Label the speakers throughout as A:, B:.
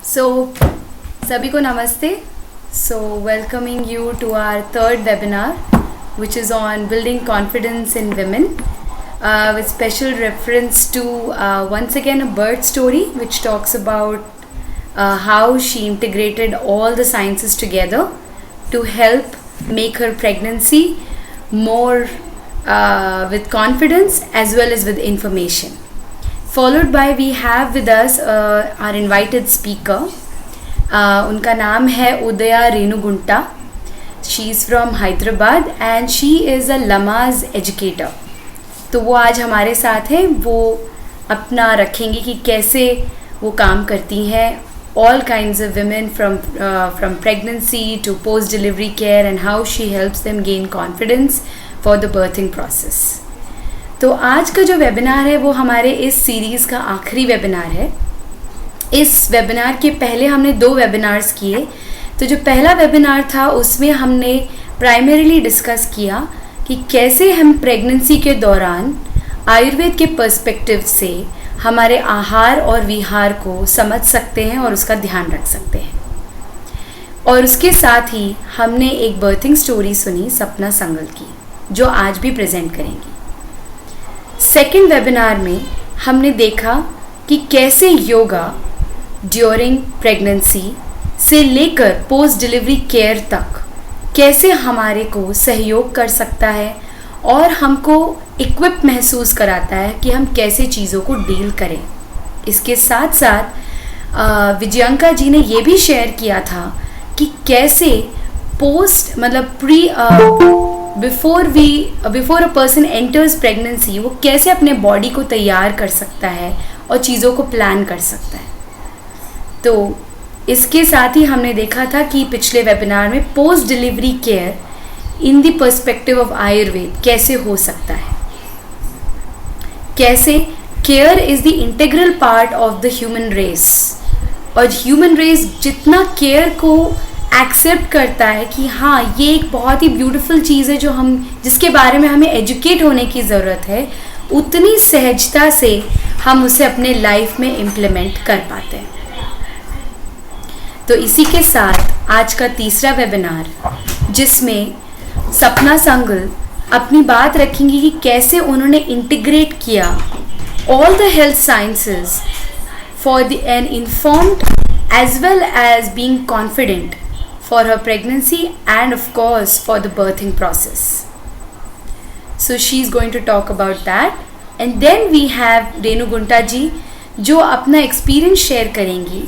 A: So, सभी को नमस्ते. So, welcoming you to our third webinar, which is on building confidence in women, with special reference to once again a birth story, which talks about how she integrated all the sciences together to help make her pregnancy more with confidence as well as with information. Followed by we have with us our invited speaker. उनका नाम है Udaya रेणुगुंटा. She is from Hyderabad and she is a Lamaze educator. तो वो आज हमारे साथ हैं. वो अपना रखेंगे कि कैसे वो काम करती हैं. All kinds of women from pregnancy to post delivery care and how she helps them gain confidence for the birthing process. तो आज का जो वेबिनार है वो हमारे इस सीरीज़ का आखिरी वेबिनार है. इस वेबिनार के पहले हमने 2 वेबिनार्स किए. तो जो पहला वेबिनार था उसमें हमने प्राइमरीली डिस्कस किया कि कैसे हम प्रेगनेंसी के दौरान आयुर्वेद के पर्सपेक्टिव से हमारे आहार और विहार को समझ सकते हैं और उसका ध्यान रख सकते हैं. और उसके साथ ही हमने एक बर्थिंग स्टोरी सुनी सपना संगल की, जो आज भी प्रेजेंट करेंगी. सेकेंड वेबिनार में हमने देखा कि कैसे योगा ड्यूरिंग प्रेगनेंसी से लेकर पोस्ट डिलीवरी केयर तक कैसे हमारे को सहयोग कर सकता है और हमको इक्विप महसूस कराता है कि हम कैसे चीज़ों को डील करें. इसके साथ साथ विजयांका जी ने ये भी शेयर किया था कि कैसे पोस्ट मतलब before a person enters pregnancy वो कैसे अपने बॉडी को तैयार कर सकता है और चीज़ों को प्लान कर सकता है. तो इसके साथ ही हमने देखा था कि पिछले वेबिनार में post delivery care in the perspective of Ayurveda कैसे हो सकता है, कैसे care is the integral part of the human race. और ह्यूमन रेस जितना केयर को एक्सेप्ट करता है कि हाँ ये एक बहुत ही ब्यूटीफुल चीज़ है जो जिसके बारे में हमें एजुकेट होने की ज़रूरत है, उतनी सहजता से हम उसे अपने लाइफ में इम्प्लीमेंट कर पाते हैं. तो इसी के साथ आज का तीसरा वेबिनार, जिसमें सपना संगल अपनी बात रखेंगी कि कैसे उन्होंने इंटीग्रेट किया all the health sciences for an informed as well as being confident for her pregnancy and of course for the birthing process. So she's going to talk about that. And then we have Renugunta ji जो अपना experience share करेंगी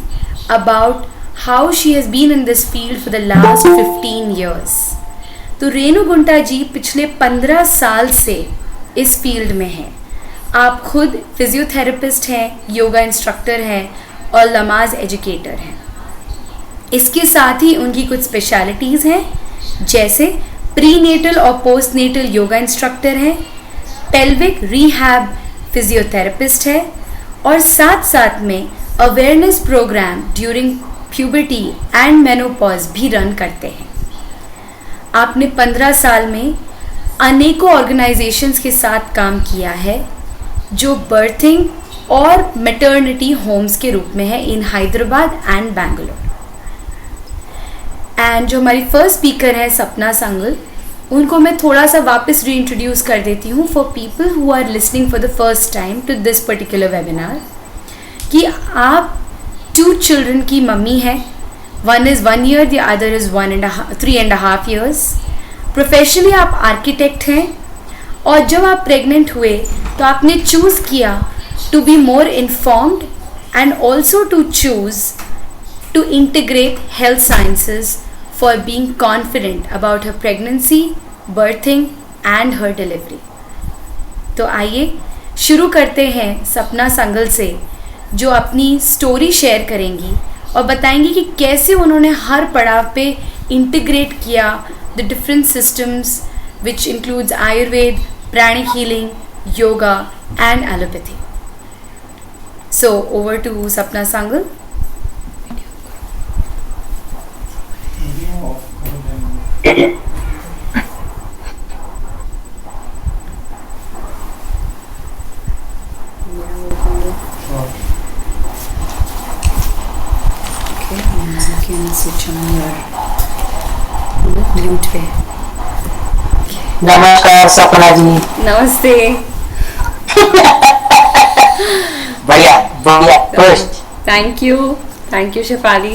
A: about how she has been in this field for the last 15 years. तो रेणुगुंटा जी पिछले 15 साल से इस field में हैं. आप खुद फिजियोथेरेपिस्ट हैं, योगा इंस्ट्रक्टर हैं और लमाज एजुकेटर हैं. इसके साथ ही उनकी कुछ स्पेशलिटीज़ हैं, जैसे प्रीनेटल और पोस्टनेटल योगा इंस्ट्रक्टर हैं, पेल्विक रिहैब फिजियोथेरेपिस्ट है और साथ साथ में awareness programme during puberty and menopause भी रन करते हैं. आपने 15 साल में अनेकों ऑर्गेनाइजेशंस के साथ काम किया है जो बर्थिंग और मैटरनिटी होम्स के रूप में है इन हैदराबाद एंड बेंगलोर. एंड जो हमारी फर्स्ट स्पीकर है सपना संगल, उनको मैं थोड़ा सा वापस रीइंट्रोड्यूस कर देती हूँ for people who are listening for the first time to this particular webinar, कि आप 2 चिल्ड्रन की मम्मी हैं. One is 1 year, the other is 3.5 years. Professionally आप आर्किटेक्ट हैं और जब आप प्रेग्नेंट हुए तो आपने चूज़ किया to be more informed and also to choose to integrate health sciences for being confident about her pregnancy, birthing and her delivery. तो आइए शुरू करते हैं सपना संगल से, जो अपनी स्टोरी शेयर करेंगी और बताएंगी कि कैसे उन्होंने हर पड़ाव पे इंटीग्रेट किया the different systems which includes Ayurveda, pranic healing, yoga and allopathy. So over to Sapna Sangal. Mute पे।
B: नमस्कार सपना जी।
A: नमस्ते।
B: बढ़िया बढ़िया first.
A: Thank you Shefali.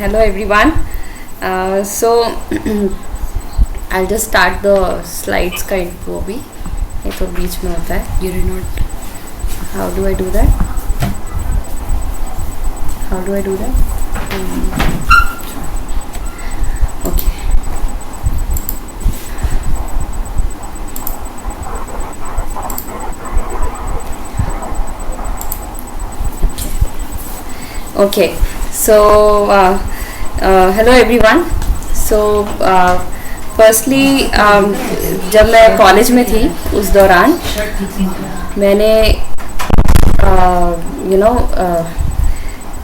A: Hello everyone. So I'll just start the slides का info अभी, ये तो बीच में होता है. You did not. How do I do that? Okay. Okay. So hello everyone. So firstly जब मैं कॉलेज में थी उस दौरान मैंने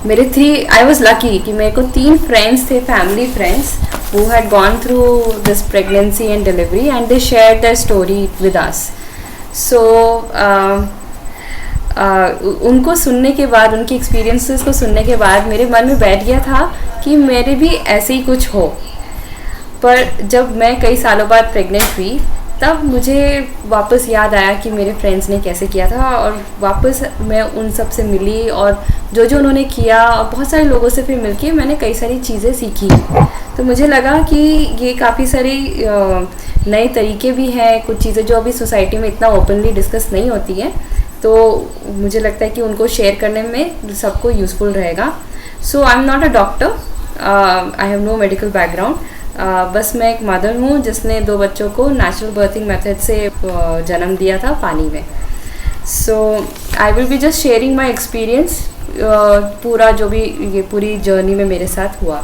A: मेरे आई वॉज लकी कि मेरे को 3 फ्रेंड्स थे, family friends who had gone through this pregnancy and delivery and they shared their story with us. So उनको सुनने के बाद, उनके एक्सपीरियंसेस को सुनने के बाद मेरे मन में बैठ गया था कि मेरे भी ऐसे ही कुछ हो. पर जब मैं कई सालों बाद प्रेग्नेंट हुई तब मुझे वापस याद आया कि मेरे फ्रेंड्स ने कैसे किया था और वापस मैं उन सब से मिली और जो उन्होंने किया और बहुत सारे लोगों से फिर मिलके मैंने कई सारी चीज़ें सीखी. तो मुझे लगा कि ये काफ़ी सारी नए तरीके भी हैं, कुछ चीज़ें जो अभी सोसाइटी में इतना ओपनली डिस्कस नहीं होती हैं, तो मुझे लगता है कि उनको शेयर करने में सबको यूज़फुल रहेगा. So I am not a doctor, I have no medical background. बस मैं एक मदर हूँ जिसने 2 बच्चों को नेचुरल बर्थिंग मेथड से जन्म दिया था पानी में. So I will be just sharing my experience, पूरा जो भी ये पूरी जर्नी में मेरे साथ हुआ.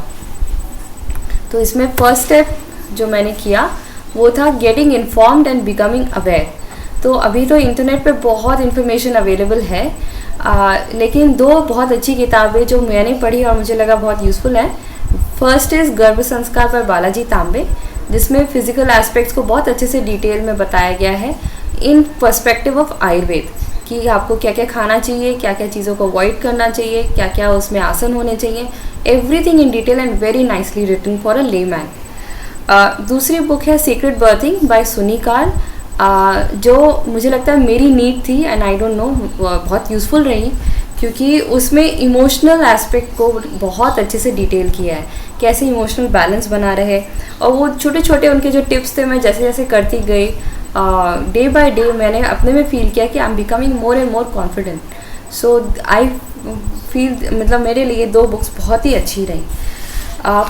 A: तो इसमें फर्स्ट स्टेप जो मैंने किया वो था getting informed and becoming aware. तो अभी तो इंटरनेट पे बहुत इन्फॉर्मेशन अवेलेबल है, लेकिन 2 बहुत अच्छी किताबें जो मैंने पढ़ी और मुझे लगा बहुत यूज़फुल है. फर्स्ट इज़ गर्भ संस्कार बाय बालाजी तांबे, जिसमें फिजिकल एस्पेक्ट्स को बहुत अच्छे से डिटेल में बताया गया है इन पर्सपेक्टिव ऑफ आयुर्वेद, कि आपको क्या क्या खाना चाहिए, क्या क्या चीज़ों को अवॉइड करना चाहिए, क्या क्या उसमें आसन होने चाहिए, everything in detail and very nicely written for a layman. दूसरी बुक है सीक्रेट बर्थिंग बाय सुनी काल, जो मुझे लगता है मेरी नीड थी एंड आई डोंट नो बहुत यूज़फुल रही, क्योंकि उसमें इमोशनल एस्पेक्ट को बहुत अच्छे से डिटेल किया है, कैसे इमोशनल बैलेंस बना रहे. और वो छोटे छोटे उनके जो टिप्स थे मैं जैसे जैसे करती गई, डे बाय डे मैंने अपने में फील किया कि I am becoming more and more confident. So I feel मतलब मेरे लिए 2 बुक्स बहुत ही अच्छी रही.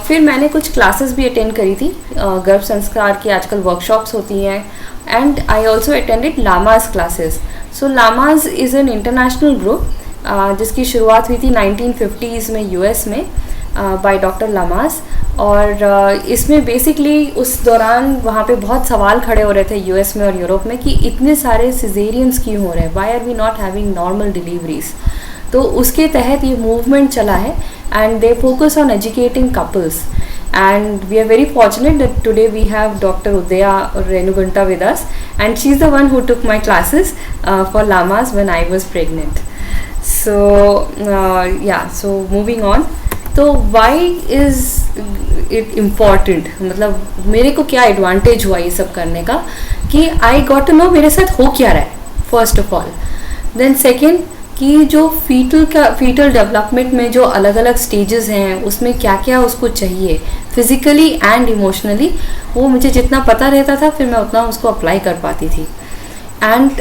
A: फिर मैंने कुछ क्लासेस भी अटेंड करी थी, गर्भ संस्कार की आजकल वर्कशॉप्स होती हैं, and I also attended Lamaze classes. So Lamaze is an international group जिसकी शुरुआत हुई थी 1950s में यूएस में बाय डॉक्टर लामाज. और इसमें बेसिकली उस दौरान वहाँ पे बहुत सवाल खड़े हो रहे थे यूएस में और यूरोप में कि इतने सारे सिजेरियंस क्यों हो रहे हैं, why are we not having normal deliveries. तो उसके तहत ये मूवमेंट चला है and they focus on educating couples. And we are very fortunate that today we have Dr. Udaya Renuganta with us, and she's the one who took my classes for Lamas when I was pregnant. So so moving on. तो why is it important, मतलब मेरे को क्या advantage हुआ ये सब करने का, कि आई गॉट टू नो मेरे साथ हो क्या रहा है first of all. Then second कि जो फीटल डेवलपमेंट में जो अलग अलग स्टेजेस हैं उसमें क्या क्या उसको चाहिए फिज़िकली एंड इमोशनली, वो मुझे जितना पता रहता था फिर मैं उतना उसको अप्लाई कर पाती थी. एंड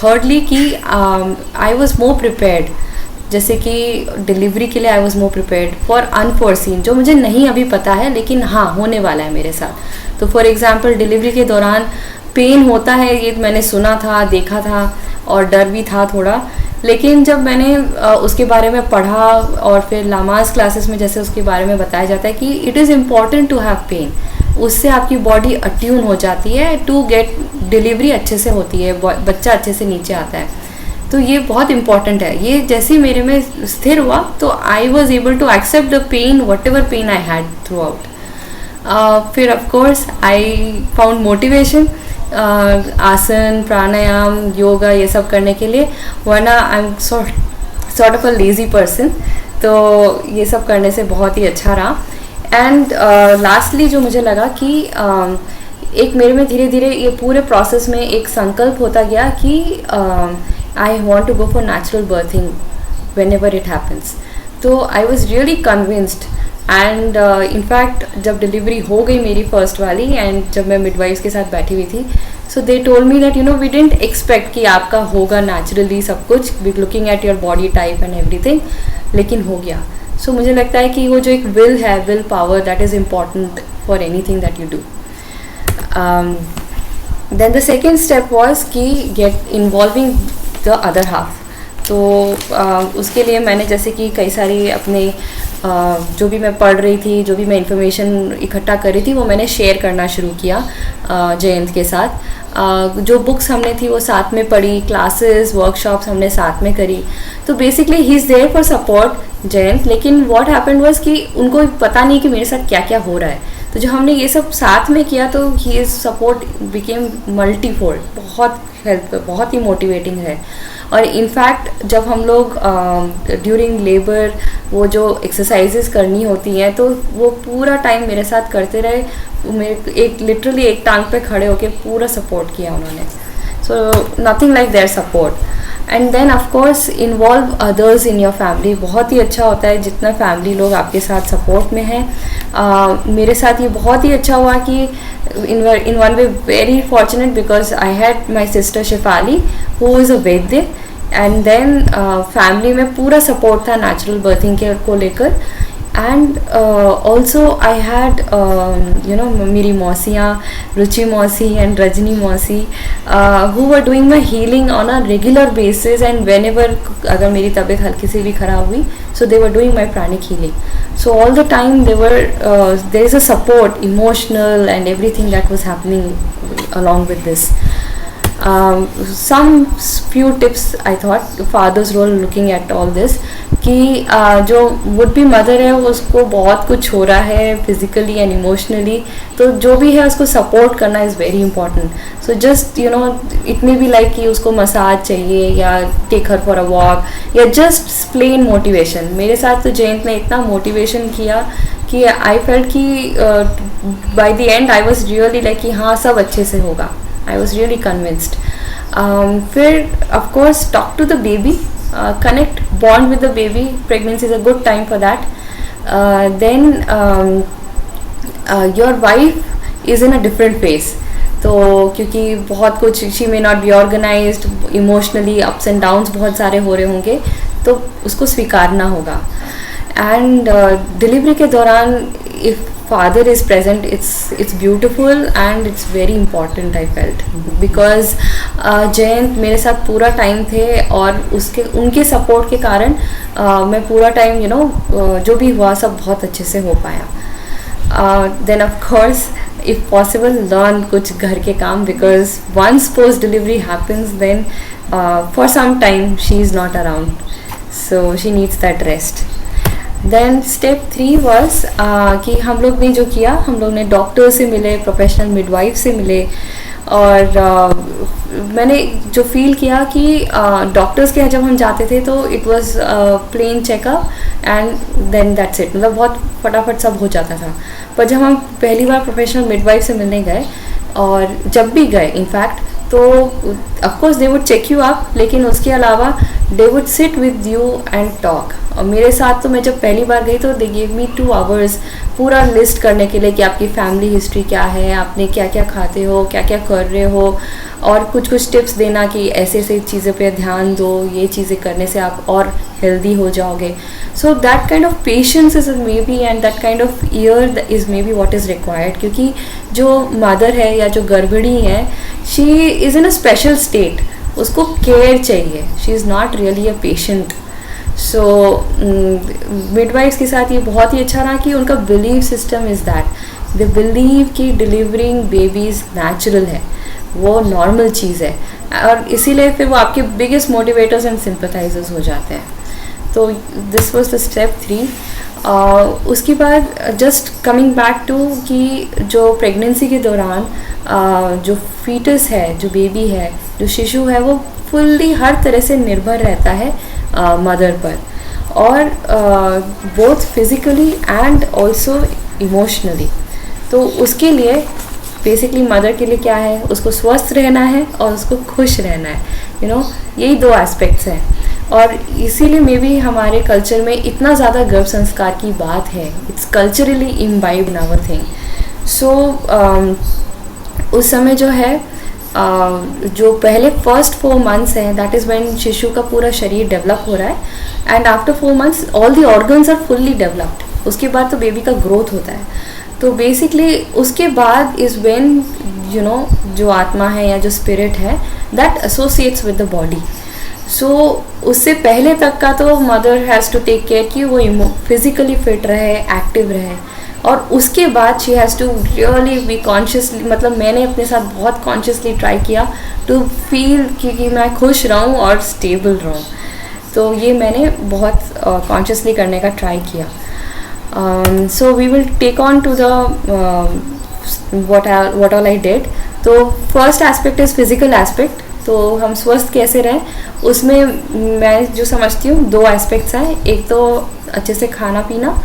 A: थर्डली कि आई वॉज मोर प्रिपेयर्ड, जैसे कि डिलीवरी के लिए I was more prepared for unforeseen, जो मुझे नहीं अभी पता है लेकिन हाँ होने वाला है मेरे साथ. तो फॉर एग्जांपल डिलीवरी के दौरान पेन होता है, ये मैंने सुना था, देखा था और डर भी था थोड़ा. लेकिन जब मैंने उसके बारे में पढ़ा और फिर लामाज क्लासेस में जैसे उसके बारे में बताया जाता है कि it is important to have pain, उससे आपकी बॉडी अट्यून हो जाती है टू गेट डिलीवरी अच्छे से होती है, बच्चा अच्छे से नीचे आता है. तो ये बहुत इंपॉर्टेंट है. ये जैसे ही मेरे में स्थिर हुआ तो I was able to accept the pain, whatever pain I had throughout. फिर ऑफकोर्स आई फाउंड मोटिवेशन आसन, प्राणायाम, योगा ये सब करने के लिए, वरना I am sort of a lazy person. तो ये सब करने से बहुत ही अच्छा रहा. एंड लास्टली जो मुझे लगा कि एक मेरे में धीरे धीरे ये पूरे प्रोसेस में एक संकल्प होता गया कि I want to go for natural birthing whenever it happens. तो I was really convinced. And in fact जब डिलीवरी हो गई मेरी फर्स्ट वाली, एंड जब मैं मिडवाइफ्स के साथ बैठी हुई थी, so they told me that we didn't expect कि आपका होगा नेचुरली सब कुछ, looking at your body type and everything, लेकिन हो गया. सो मुझे लगता है कि वो जो एक विल है, will power, that is important for anything that you do. Then the second step was कि get involving the other half. तो उसके लिए मैंने जैसे कि कई सारी अपने जो भी मैं पढ़ रही थी, जो भी मैं इंफॉर्मेशन इकट्ठा कर रही थी, वो मैंने शेयर करना शुरू किया जयंत के साथ. जो बुक्स हमने थी वो साथ में पढ़ी, क्लासेस वर्कशॉप्स हमने साथ में करी. तो basically he is there for support Jayant. लेकिन व्हाट हैपेंड वाज कि उनको पता नहीं कि मेरे साथ क्या क्या हो रहा है. तो जो हमने ये सब साथ में किया तो ही सपोर्ट बिकेम मल्टीफोल्ड. बहुत हेल्प, बहुत ही मोटिवेटिंग है. और इनफैक्ट जब हम लोग ड्यूरिंग लेबर वो जो एक्सरसाइजेस करनी होती हैं, तो वो पूरा टाइम मेरे साथ करते रहे. मेरे एक लिटरली एक टांग पे खड़े होके पूरा सपोर्ट किया उन्होंने. So nothing like their support. And then of course involve others in your family. बहुत ही अच्छा होता है जितना फैमिली लोग आपके साथ सपोर्ट में हैं. मेरे साथ ये बहुत ही अच्छा हुआ कि in one way very fortunate because I had my sister Shefali who is a Vaidya, and then family में पूरा support था natural birthing के को लेकर. And also I had मेरी मौसियाँ रुचि मौसी and रजनी मौसी who were doing my healing on a regular basis, and whenever अगर मेरी तबीयत हल्की से भी ख़राब हुई, so they were doing my pranic healing. So all the time there is a support, emotional and everything that was happening along with this. Some few tips I thought, father's role looking at all this, कि जो would be mother है उसको बहुत कुछ हो रहा है physically and emotionally, तो जो भी है उसको support करना is very important. So just it may be like कि उसको मसाज चाहिए या take her for a walk या just plain motivation. मेरे साथ तो जयंत ने इतना motivation किया कि I felt कि by the end I was really like कि हाँ सब अच्छे से होगा. I was really convinced. फिर of course talk to the baby, connect, bond with the baby. Pregnancy is a good time for that. Then your wife is in a different phase. तो क्योंकि बहुत कुछ she may not be organized, emotionally ups and downs बहुत सारे हो रहे होंगे, तो उसको स्वीकारना होगा. And डिलीवरी के दौरान if father is present, it's beautiful and it's very important I felt, because Jayant मेरे साथ पूरा टाइम थे और उनके सपोर्ट के कारण मैं पूरा टाइम जो भी हुआ सब बहुत अच्छे से हो पाया. Then of course if possible learn कुछ घर के काम, because once post delivery happens then for some time she is not around, so she needs that rest. Then step 3 was कि हम लोग ने जो किया, हम लोग ने डॉक्टर से मिले, प्रोफेशनल मिडवाइफ से मिले. और मैंने जो फील किया कि डॉक्टर्स के यहाँ जब हम जाते थे तो it was plain checkup and then that's it, मतलब बहुत फटाफट सब हो जाता था. पर जब हम पहली बार प्रोफेशनल मिडवाइफ से मिलने गए, और जब भी गए इनफैक्ट, तो of course they would check you up, लेकिन उसके अलावा they would sit with you and talk. और मेरे साथ तो मैं जब पहली बार गई तो दे गिव मी 2 hours पूरा लिस्ट करने के लिए कि आपकी फैमिली हिस्ट्री क्या है, आपने क्या क्या खाते हो, क्या क्या कर रहे हो, और कुछ कुछ टिप्स देना कि ऐसे ऐसे चीज़ों पे ध्यान दो, ये चीज़ें करने से आप और हेल्दी हो जाओगे. So that kind of patience is may be, and that kind of year is may be what is required, क्योंकि जो मदर है या जो गर्भिणी है, she is in a special state, उसको केयर चाहिए. She is not really a patient. So midwives के साथ ये बहुत ही अच्छा रहा कि उनका believe system is that they believe कि डिलीवरिंग बेबीज़ नेचुरल है, वो नॉर्मल चीज़ है, और इसीलिए फिर वो आपके बिगेस्ट मोटिवेटर्स एंड सिंपथाइजर्स हो जाते हैं. तो दिस वाज द स्टेप 3. उसके बाद जस्ट कमिंग बैक टू कि जो प्रेगनेंसी के दौरान जो फीटस है, जो बेबी है, जो शिशु है, वो फुल्ली हर तरह से निर्भर रहता है मदर पर, और both physically and also emotionally. तो उसके लिए बेसिकली मदर के लिए क्या है, उसको स्वस्थ रहना है और उसको खुश रहना है, यही दो एस्पेक्ट्स हैं। और इसीलिए मे बी हमारे कल्चर में इतना ज़्यादा गर्भ संस्कार की बात है, it's culturally imbibed in our thing. So उस समय जो है जो पहले फर्स्ट 4 months हैं, दैट इज़ व्हेन शिशु का पूरा शरीर डेवलप हो रहा है, and after 4 months all the organs are fully developed. उसके बाद तो बेबी का ग्रोथ होता है। तो बेसिकली उसके बाद इज़ व्हेन जो आत्मा है या जो स्पिरिट है that associates with the body. So उससे पहले तक का तो mother has to take care कि वो फिजिकली फिट रहे, एक्टिव रहे, और उसके बाद she has to really be consciously, मतलब मैंने अपने साथ बहुत कॉन्शियसली ट्राई किया टू फील कि मैं खुश रहूँ और स्टेबल रहूँ। तो ये मैंने बहुत कॉन्शियसली करने का ट्राई किया। So we will take on to the what all I did। तो first aspect is physical aspect. तो हम स्वस्थ कैसे रहें, उसमें मैं जो समझती हूँ 2 एस्पेक्ट्स हैं। एक तो अच्छे से खाना पीना,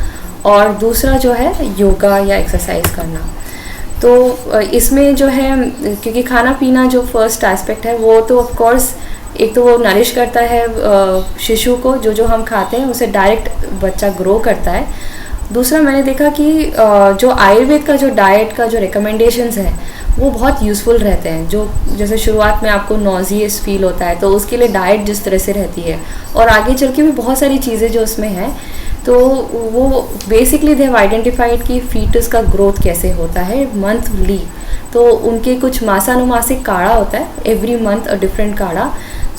A: और दूसरा जो है योगा या एक्सरसाइज करना। तो इसमें जो है, क्योंकि खाना पीना जो फर्स्ट एस्पेक्ट है वो तो ऑफ कोर्स एक तो वो नरिश करता है शिशु को, जो हम खाते हैं उसे डायरेक्ट बच्चा ग्रो करता है। दूसरा मैंने देखा कि जो आयुर्वेद का जो डाइट का जो रिकमेंडेशंस है वो बहुत यूज़फुल रहते हैं। जो जैसे शुरुआत में आपको नॉजियस फील होता है तो उसके लिए डाइट जिस तरह से रहती है, और आगे चल के भी बहुत सारी चीज़ें जो उसमें हैं, तो वो बेसिकली दे हैव आइडेंटिफाइड कि फीटस का ग्रोथ कैसे होता है मंथली। तो उनके कुछ मासानुमासिक काढ़ा होता है, एवरी मंथ अ डिफरेंट काढ़ा।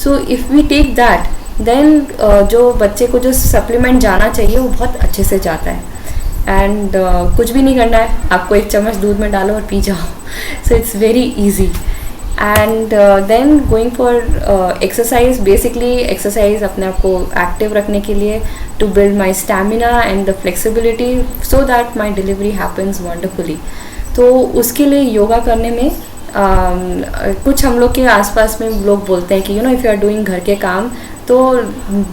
A: So if we take that then जो बच्चे को जो सप्लीमेंट जाना चाहिए वो बहुत अच्छे से जाता है। एंड कुछ भी नहीं करना है, आपको 1 चम्मच दूध में डालो और पी जाओ। So it's very easy. And then going for exercise, basically exercise अपने आप को एक्टिव रखने के लिए, to build my stamina and the flexibility so that my delivery happens wonderfully. तो उसके लिए योगा करने में कुछ हम लोग के आसपास में लोग बोलते हैं कि इफ़ यू आर डूइंग घर के काम तो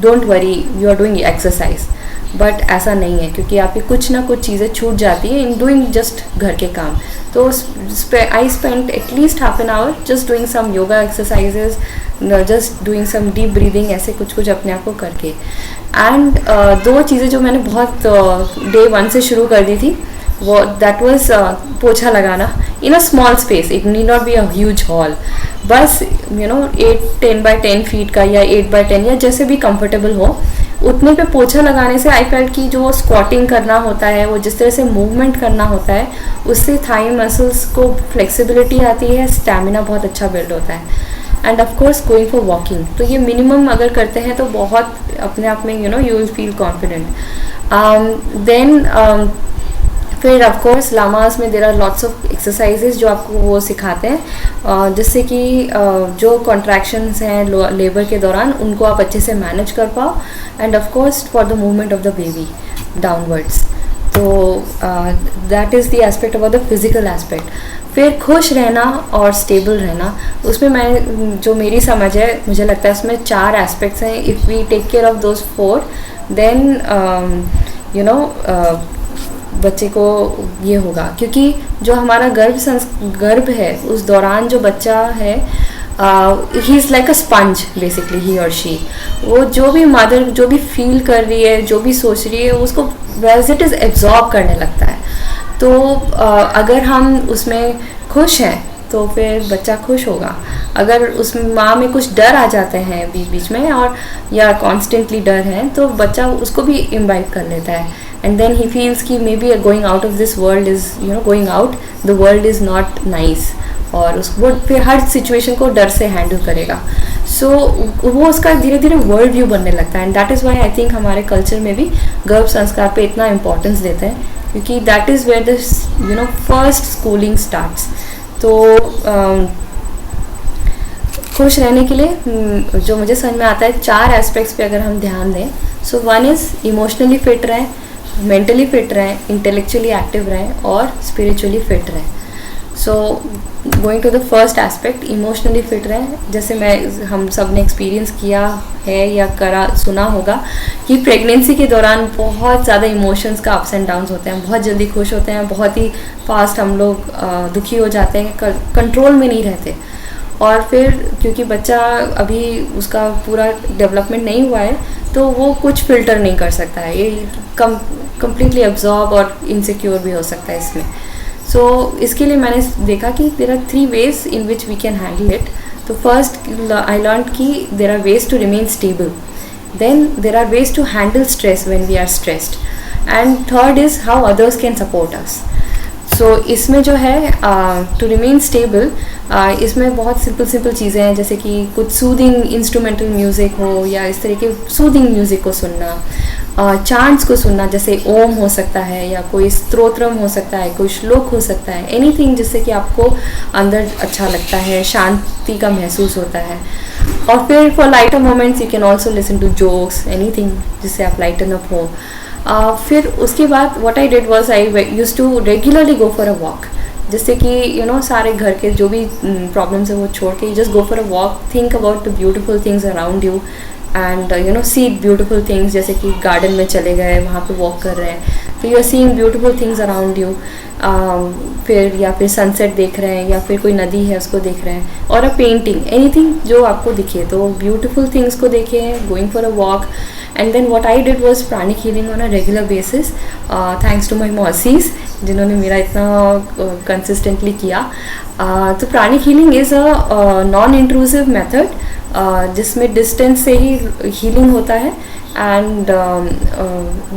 A: don't worry, you are doing exercise. But ऐसा नहीं है, क्योंकि आपकी कुछ ना कुछ चीज़ें छूट जाती हैं इन डूइंग जस्ट घर के काम। तो I spend at least half an hour just doing some yoga exercises, just doing some deep breathing, ऐसे कुछ अपने आप को करके। एंड 2 चीज़ें जो मैंने बहुत डे 1 से शुरू कर दी थी, वो दैट वाज पोछा लगाना in a small space. It need not be a huge hall, बस 8-10 by 10 फीट का या 8 by 10 या जैसे भी कंफर्टेबल हो उतने पे पोछा लगाने से आई फेल्ट कि जो स्क्वाटिंग करना होता है, वो जिस तरह से मूवमेंट करना होता है, उससे थाई मसल्स को फ्लेक्सिबिलिटी आती है, स्टैमिना बहुत अच्छा बिल्ड होता है। And of course going for walking, तो ये मिनिमम अगर करते हैं तो बहुत अपने आप में you will feel confident. Then फिर ऑफ कोर्स लामास में there are lots of exercises जो आपको वो सिखाते हैं, जिससे कि जो कॉन्ट्रैक्शंस हैं लेबर के दौरान उनको आप अच्छे से मैनेज कर पाओ, and of course for the movement of the baby downwards. तो that is the aspect about the physical aspect. फिर खुश रहना और स्टेबल रहना, उसमें मैं जो मेरी समझ है, मुझे लगता है उसमें 4 एस्पेक्ट्स हैं। If we take care of those 4 then बच्चे को ये होगा, क्योंकि जो हमारा गर्भ है उस दौरान जो बच्चा है he is like a sponge basically, he और शी। वो जो भी मदर जो भी फील कर रही है, जो भी सोच रही है, उसको वैज इट इज़ एब्जॉर्ब करने लगता है। तो अगर हम उसमें खुश हैं तो फिर बच्चा खुश होगा। अगर उस माँ में कुछ डर आ जाते हैं बीच बीच में और या कॉन्स्टेंटली डर है, तो बच्चा उसको भी इम्बाइब कर लेता है, एंड देन ही फील्स कि may be going out of this world is going out, the world is not nice, और वो फिर हर सिचुएशन को डर से हैंडल करेगा। सो वो उसका धीरे धीरे वर्ल्ड व्यू बनने लगता है, and that is why I think हमारे कल्चर में भी गर्भ संस्कार पे इतना इम्पोर्टेंस देते हैं, क्योंकि that is where the first schooling starts. तो खुश रहने के लिए जो मुझे समझ में आता है 4 एस्पेक्ट्स पे अगर हम ध्यान दें। सो 1 इज़ इमोशनली फिट रहें, मेंटली फिट रहें, इंटेलेक्चुअली एक्टिव रहें और स्पिरिचुअली फिट रहें। So going to the first aspect, emotionally fit रहें. जैसे हम सब ने एक्सपीरियंस किया है या सुना होगा कि प्रेगनेंसी के दौरान बहुत ज़्यादा इमोशंस का अप्स एंड डाउन्स होते हैं. बहुत जल्दी खुश होते हैं, बहुत ही फास्ट हम लोग दुखी हो जाते हैं, कंट्रोल में नहीं रहते. और फिर क्योंकि बच्चा अभी उसका पूरा डेवलपमेंट नहीं हुआ है, तो वो कुछ फिल्टर नहीं कर सकता है. ये कम्प्लीटली एब्जॉर्ब और इनसिक्योर भी हो सकता है इसमें. सो इसके लिए मैंने देखा कि there are 3 ways in which we can handle it. तो फर्स्ट आई लर्न कि there are ways to remain stable, then there are ways to handle stress when we are stressed, and third is how others can support us. So इसमें जो है to remain stable, इसमें बहुत simple चीज़ें हैं, जैसे कि कुछ सूदिंग इंस्ट्रूमेंटल म्यूज़िक हो या इस तरह के सूदिंग म्यूज़िक को सुनना, चांट्स को सुनना, जैसे ओम हो सकता है या कोई स्तोत्रम हो सकता है, कोई श्लोक हो सकता है, एनीथिंग जिससे कि आपको अंदर अच्छा लगता है, शांति का महसूस होता है. और फिर for lighter moments you can also listen to jokes, anything जिससे आप लाइटन अप हो. फिर उसके बाद what I did was I used to regularly go for a walk, जिससे कि सारे घर के जो भी प्रॉब्लम्स है वो छोड़ के just go for a walk, think about the beautiful things around you and see beautiful things. जैसे कि गार्डन में चले गए, वहाँ पे वॉक कर रहे हैं, तो you are seeing beautiful things around you. फिर या फिर सनसेट देख रहे हैं या फिर कोई नदी है उसको देख रहे हैं, और अ पेंटिंग, एनीथिंग जो आपको दिखे. तो ब्यूटीफुल थिंग्स को देखें, going for a walk. And then what I did was pranic healing on a regular basis, thanks to my मॉसीज जिन्होंने मेरा इतना कंसिस्टेंटली किया. तो pranic healing is a non intrusive method जिसमें डिस्टेंस से ही हीलिंग होता है, and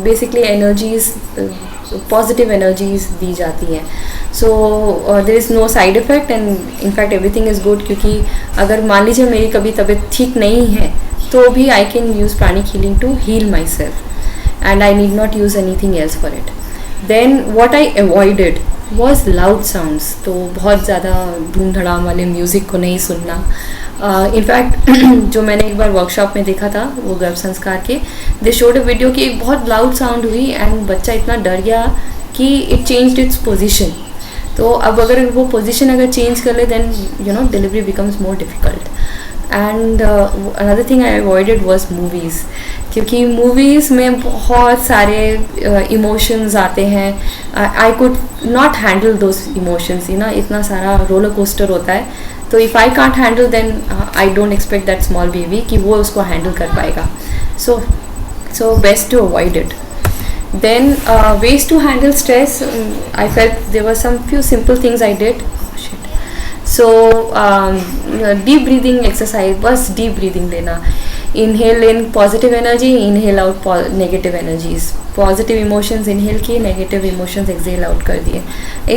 A: basically energies, positive energies दी जाती हैं. So there is no side effect and in fact everything is good. क्योंकि अगर मान लीजिए मेरी कभी तबीयत ठीक नहीं है, तो भी I can use pranic healing to heal myself and I need not use anything else for it. Then what I avoided was loud sounds. तो बहुत ज़्यादा धूम धड़ाम वाले म्यूज़िक को नहीं सुनना. इनफैक्ट जो मैंने एक बार वर्कशॉप में देखा था वो गर्भ संस्कार के, दे शोड अ वीडियो कि एक बहुत लाउड साउंड हुई एंड बच्चा इतना डर गया कि इट चेंज्ड इट्स पोजीशन. तो अब अगर वो पोजीशन अगर चेंज कर ले, then delivery becomes more difficult. And another thing I avoided was movies, क्योंकि मूवीज़ में बहुत सारे इमोशंस आते हैं. I could not handle those emotions. इतना सारा रोलर कोस्टर होता है. तो if I can't handle, then I don't expect that small baby कि वो उसको हैंडल कर पाएगा. So best to avoid it. Then ways to handle stress, I felt there were some few simple things I did. So deep breathing exercise, बस deep breathing लेना. Inhale in positive energy, inhale out negative energies. Positive emotions inhale किए, negative emotions exhale out कर दिए.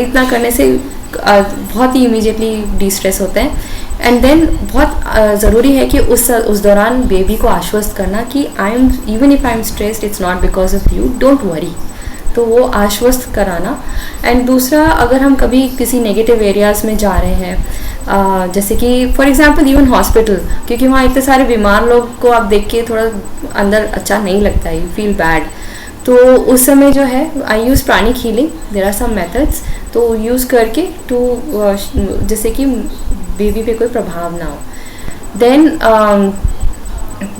A: इतना करने से बहुत ही immediately de-stress होते हैं. एंड देन बहुत ज़रूरी है कि उस दौरान बेबी को आश्वस्त करना कि even if I am stressed, it's not because of you, don't worry. तो वो आश्वस्त कराना. एंड दूसरा, अगर हम कभी किसी नेगेटिव एरियाज़ में जा रहे हैं, जैसे कि फॉर एग्जांपल इवन हॉस्पिटल, क्योंकि वहाँ इतने सारे बीमार लोग को आप देख के थोड़ा अंदर अच्छा नहीं लगता है, यू फील बैड. तो उस समय जो है I use pranic healing. There are some methods, तो यूज़ करके जैसे कि बेबी पे कोई प्रभाव ना हो. Then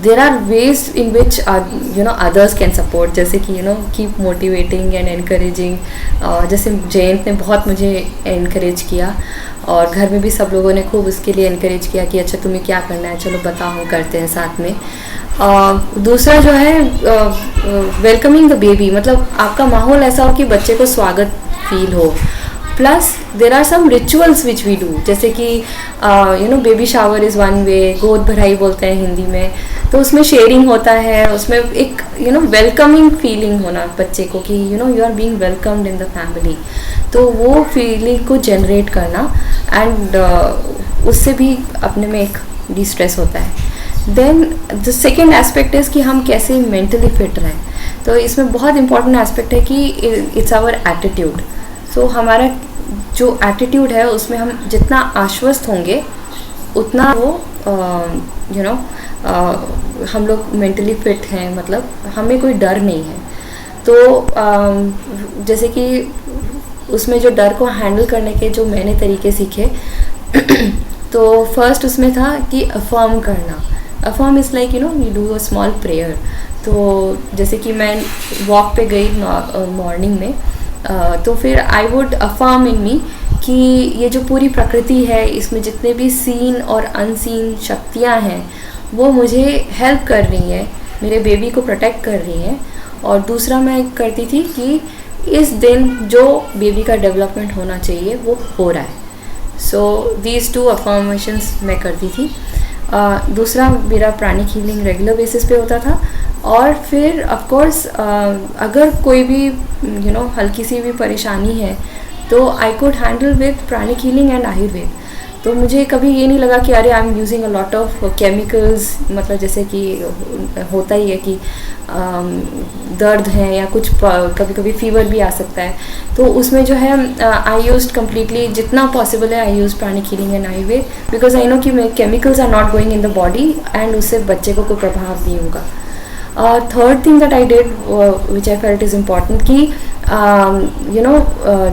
A: there are ways in which others can support, जैसे कि कीप मोटिवेटिंग एंड एनकरेजिंग. जैसे जयंत ने बहुत मुझे एनकरेज किया, और घर में भी सब लोगों ने खूब उसके लिए एनकरेज किया कि अच्छा तुम्हें क्या करना है, चलो बताओ, करते हैं साथ में. दूसरा जो है वेलकमिंग द बेबी, मतलब आपका माहौल ऐसा हो कि बच्चे को स्वागत फील हो. Plus there are some rituals which we do, जैसे कि baby shower is one way, गोद भराई बोलते हैं हिंदी में. तो उसमें शेयरिंग होता है, उसमें एक वेलकमिंग फीलिंग होना बच्चे को कि you are being welcomed in the family. तो वो फीलिंग को जनरेट करना, एंड उससे भी अपने में एक डिस्ट्रेस होता है. Then the second aspect is कि हम कैसे मेंटली फिट रहें. तो इसमें बहुत इंपॉर्टेंट एस्पेक्ट है कि इट्स आवर एटीट्यूड. सो हमारा जो एटीट्यूड है उसमें हम जितना आश्वस्त होंगे उतना वो हम लोग मेंटली फिट हैं, मतलब हमें कोई डर नहीं है. तो जैसे कि उसमें जो डर को हैंडल करने के जो मैंने तरीके सीखे तो फर्स्ट उसमें था कि अफर्म करना. Affirm is like you do a small prayer. तो जैसे कि मैं वॉक पे गई मॉर्निंग में, तो फिर आई वुड अफर्म इन मी कि ये जो पूरी प्रकृति है, इसमें जितने भी सीन और अनसीन शक्तियाँ हैं वो मुझे हेल्प कर रही हैं, मेरे बेबी को प्रोटेक्ट कर रही हैं. और दूसरा मैं करती थी कि इस दिन जो बेबी का डेवलपमेंट होना चाहिए वो हो रहा है. सो दीज 2 अफर्मेशंस मैं करती थी. दूसरा मेरा प्राणिक हीलिंग रेगुलर बेसिस पे होता था. और फिर ऑफ कोर्स अगर कोई भी हल्की सी भी परेशानी है तो I could handle with pranic healing and Ayurveda. तो मुझे कभी ये नहीं लगा कि अरे I am using a lot of chemicals, मतलब जैसे कि होता ही है कि दर्द है या कुछ कभी कभी फीवर भी आ सकता है. तो उसमें जो है आई यूज्ड कम्प्लीटली जितना पॉसिबल है I use pranic healing and Ayurveda, because I know कि chemicals are not going in the body and उससे बच्चे को कोई प्रभाव नहीं होगा. और third thing that I did which I felt is important कि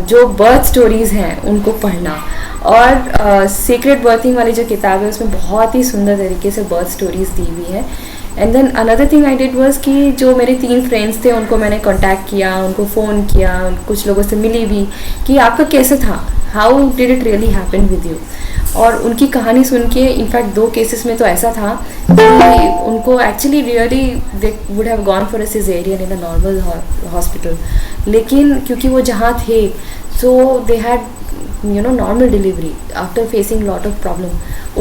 A: जो बर्थ स्टोरीज़ हैं उनको पढ़ना. और सीक्रेट बर्थिंग वाली जो किताब है उसमें बहुत ही सुंदर तरीके से बर्थ स्टोरीज़ दी हुई है. And then another thing I did was कि जो मेरे 3 फ्रेंड्स थे उनको मैंने कांटेक्ट किया, उनको फ़ोन किया, कुछ लोगों से मिली भी कि आपका कैसे था, how did it really happen with you. और उनकी कहानी सुन के इनफैक्ट 2 केसेस में तो ऐसा था कि उनको actually really they would have gone for a caesarean in a normal hospital, लेकिन क्योंकि वो जहाँ थे so they had normal delivery after facing lot of problem.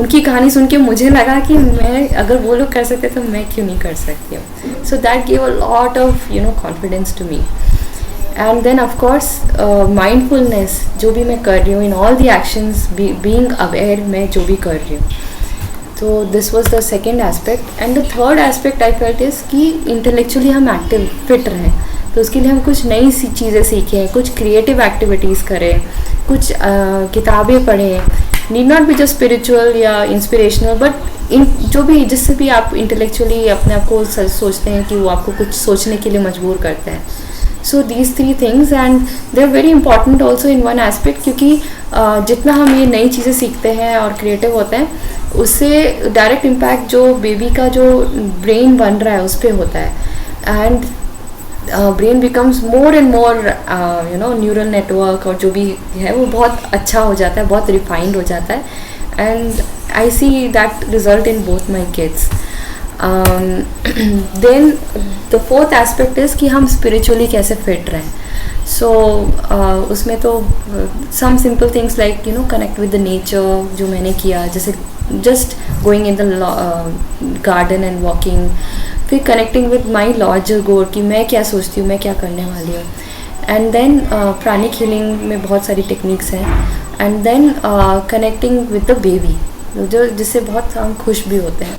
A: उनकी कहानी सुन के मुझे लगा कि मैं अगर वो लोग कर सकते तो मैं क्यों नहीं कर सकती हूँ. So that give a lot of confidence to me. And then of course mindfulness जो भी मैं कर रही हूँ in all the actions, being aware मैं जो भी कर रही हूँ. तो this was the second aspect. And the third aspect I felt is कि इंटेलेक्चुअली हम एक्टिव फिट रहें. तो उसके लिए हम कुछ नई सी चीज़ें सीखें, कुछ क्रिएटिव एक्टिविटीज़ करें, कुछ किताबें पढ़ें. Need not be just spiritual या इंस्पिरेशनल, बट इन जो भी जिससे भी आप इंटेलेक्चुअली अपने आप को सोचते हैं कि वो आपको कुछ सोचने के लिए मजबूर करते हैं. So these 3 things and they are very important also in one aspect, क्योंकि जितना हम ये नई चीज़ें सीखते हैं और क्रिएटिव होते हैं उससे डायरेक्ट इम्पैक्ट जो बेबी का जो ब्रेन बन रहा है उस पर होता है. And brain becomes more and more neural network और जो भी है वो बहुत अच्छा हो जाता है, बहुत रिफाइंड हो जाता है. And I see that result in both my kids. Then the fourth aspect is कि हम स्पिरिचुअली कैसे फिट रहें. सो उसमें तो some simple things like connect with the nature जो मैंने किया, जैसे just going in the garden and walking. फिर connecting with my larger goal कि मैं क्या सोचती हूँ, मैं क्या करने वाली हूँ. एंड देन प्राणिक हीलिंग में बहुत सारी टेक्निक्स हैं. And then connecting with the baby जो जिससे बहुत हम खुश भी होते हैं.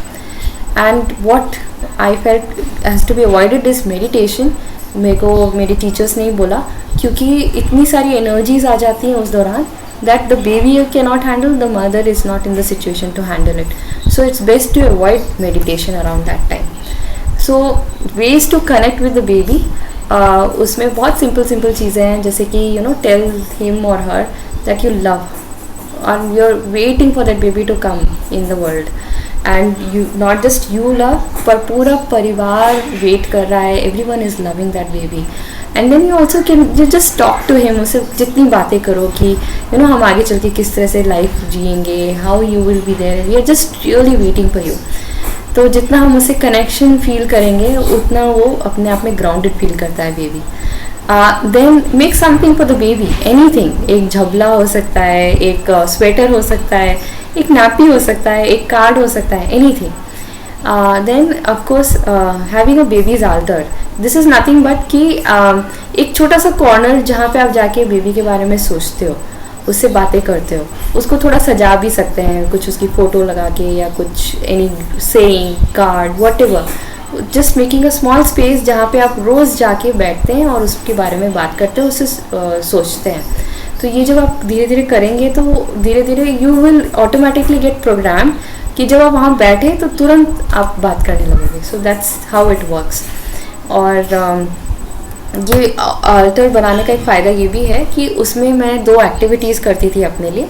A: And what I felt has to be avoided is meditation. मेरे को मेरे टीचर्स ने ही बोला क्योंकि इतनी सारी एनर्जीज आ जाती हैं उस दौरान that the baby cannot handle, the mother is not in the situation to handle it. So it's best to avoid meditation around that time. So ways to connect with the baby, उसमें बहुत simple चीज़ें हैं, जैसे कि tell him or her that you love and you're waiting for that baby to come in the world. And you not just you love, पर पूरा परिवार wait कर रहा है, everyone is loving that baby. And then you also can you just talk to him, उससे जितनी बातें करो कि हम आगे चल के किस तरह से लाइफ जिएंगे, how you will be there, we are just really waiting for you. तो जितना हम उससे कनेक्शन फील करेंगे उतना वो अपने आप में ग्राउंडेड फील करता है baby. Then make something for the baby, anything. एक झबला हो सकता है, एक स्वेटर हो सकता है, एक नापी हो सकता है, एक कार्ड हो सकता है, anything. Then of course having a baby's altar, this is nothing but कि एक छोटा सा कॉर्नर जहाँ पे आप जाके बेबी के बारे में सोचते हो, उससे बातें करते हो, उसको थोड़ा सजा भी सकते हैं, कुछ उसकी फ़ोटो लगा के या कुछ any saying card what ever, just making a small space जहाँ पे आप रोज़ जाके बैठते हैं और उसके बारे में बात करते हैं, उससे सोचते हैं. तो ये जब आप धीरे धीरे करेंगे तो धीरे धीरे you will automatically get program कि जब आप वहाँ बैठे तो तुरंत आप बात करने लगोगे. So that's how it works. और ये अल्टर बनाने का एक फ़ायदा ये भी है कि उसमें मैं 2 एक्टिविटीज़ करती थी अपने लिए.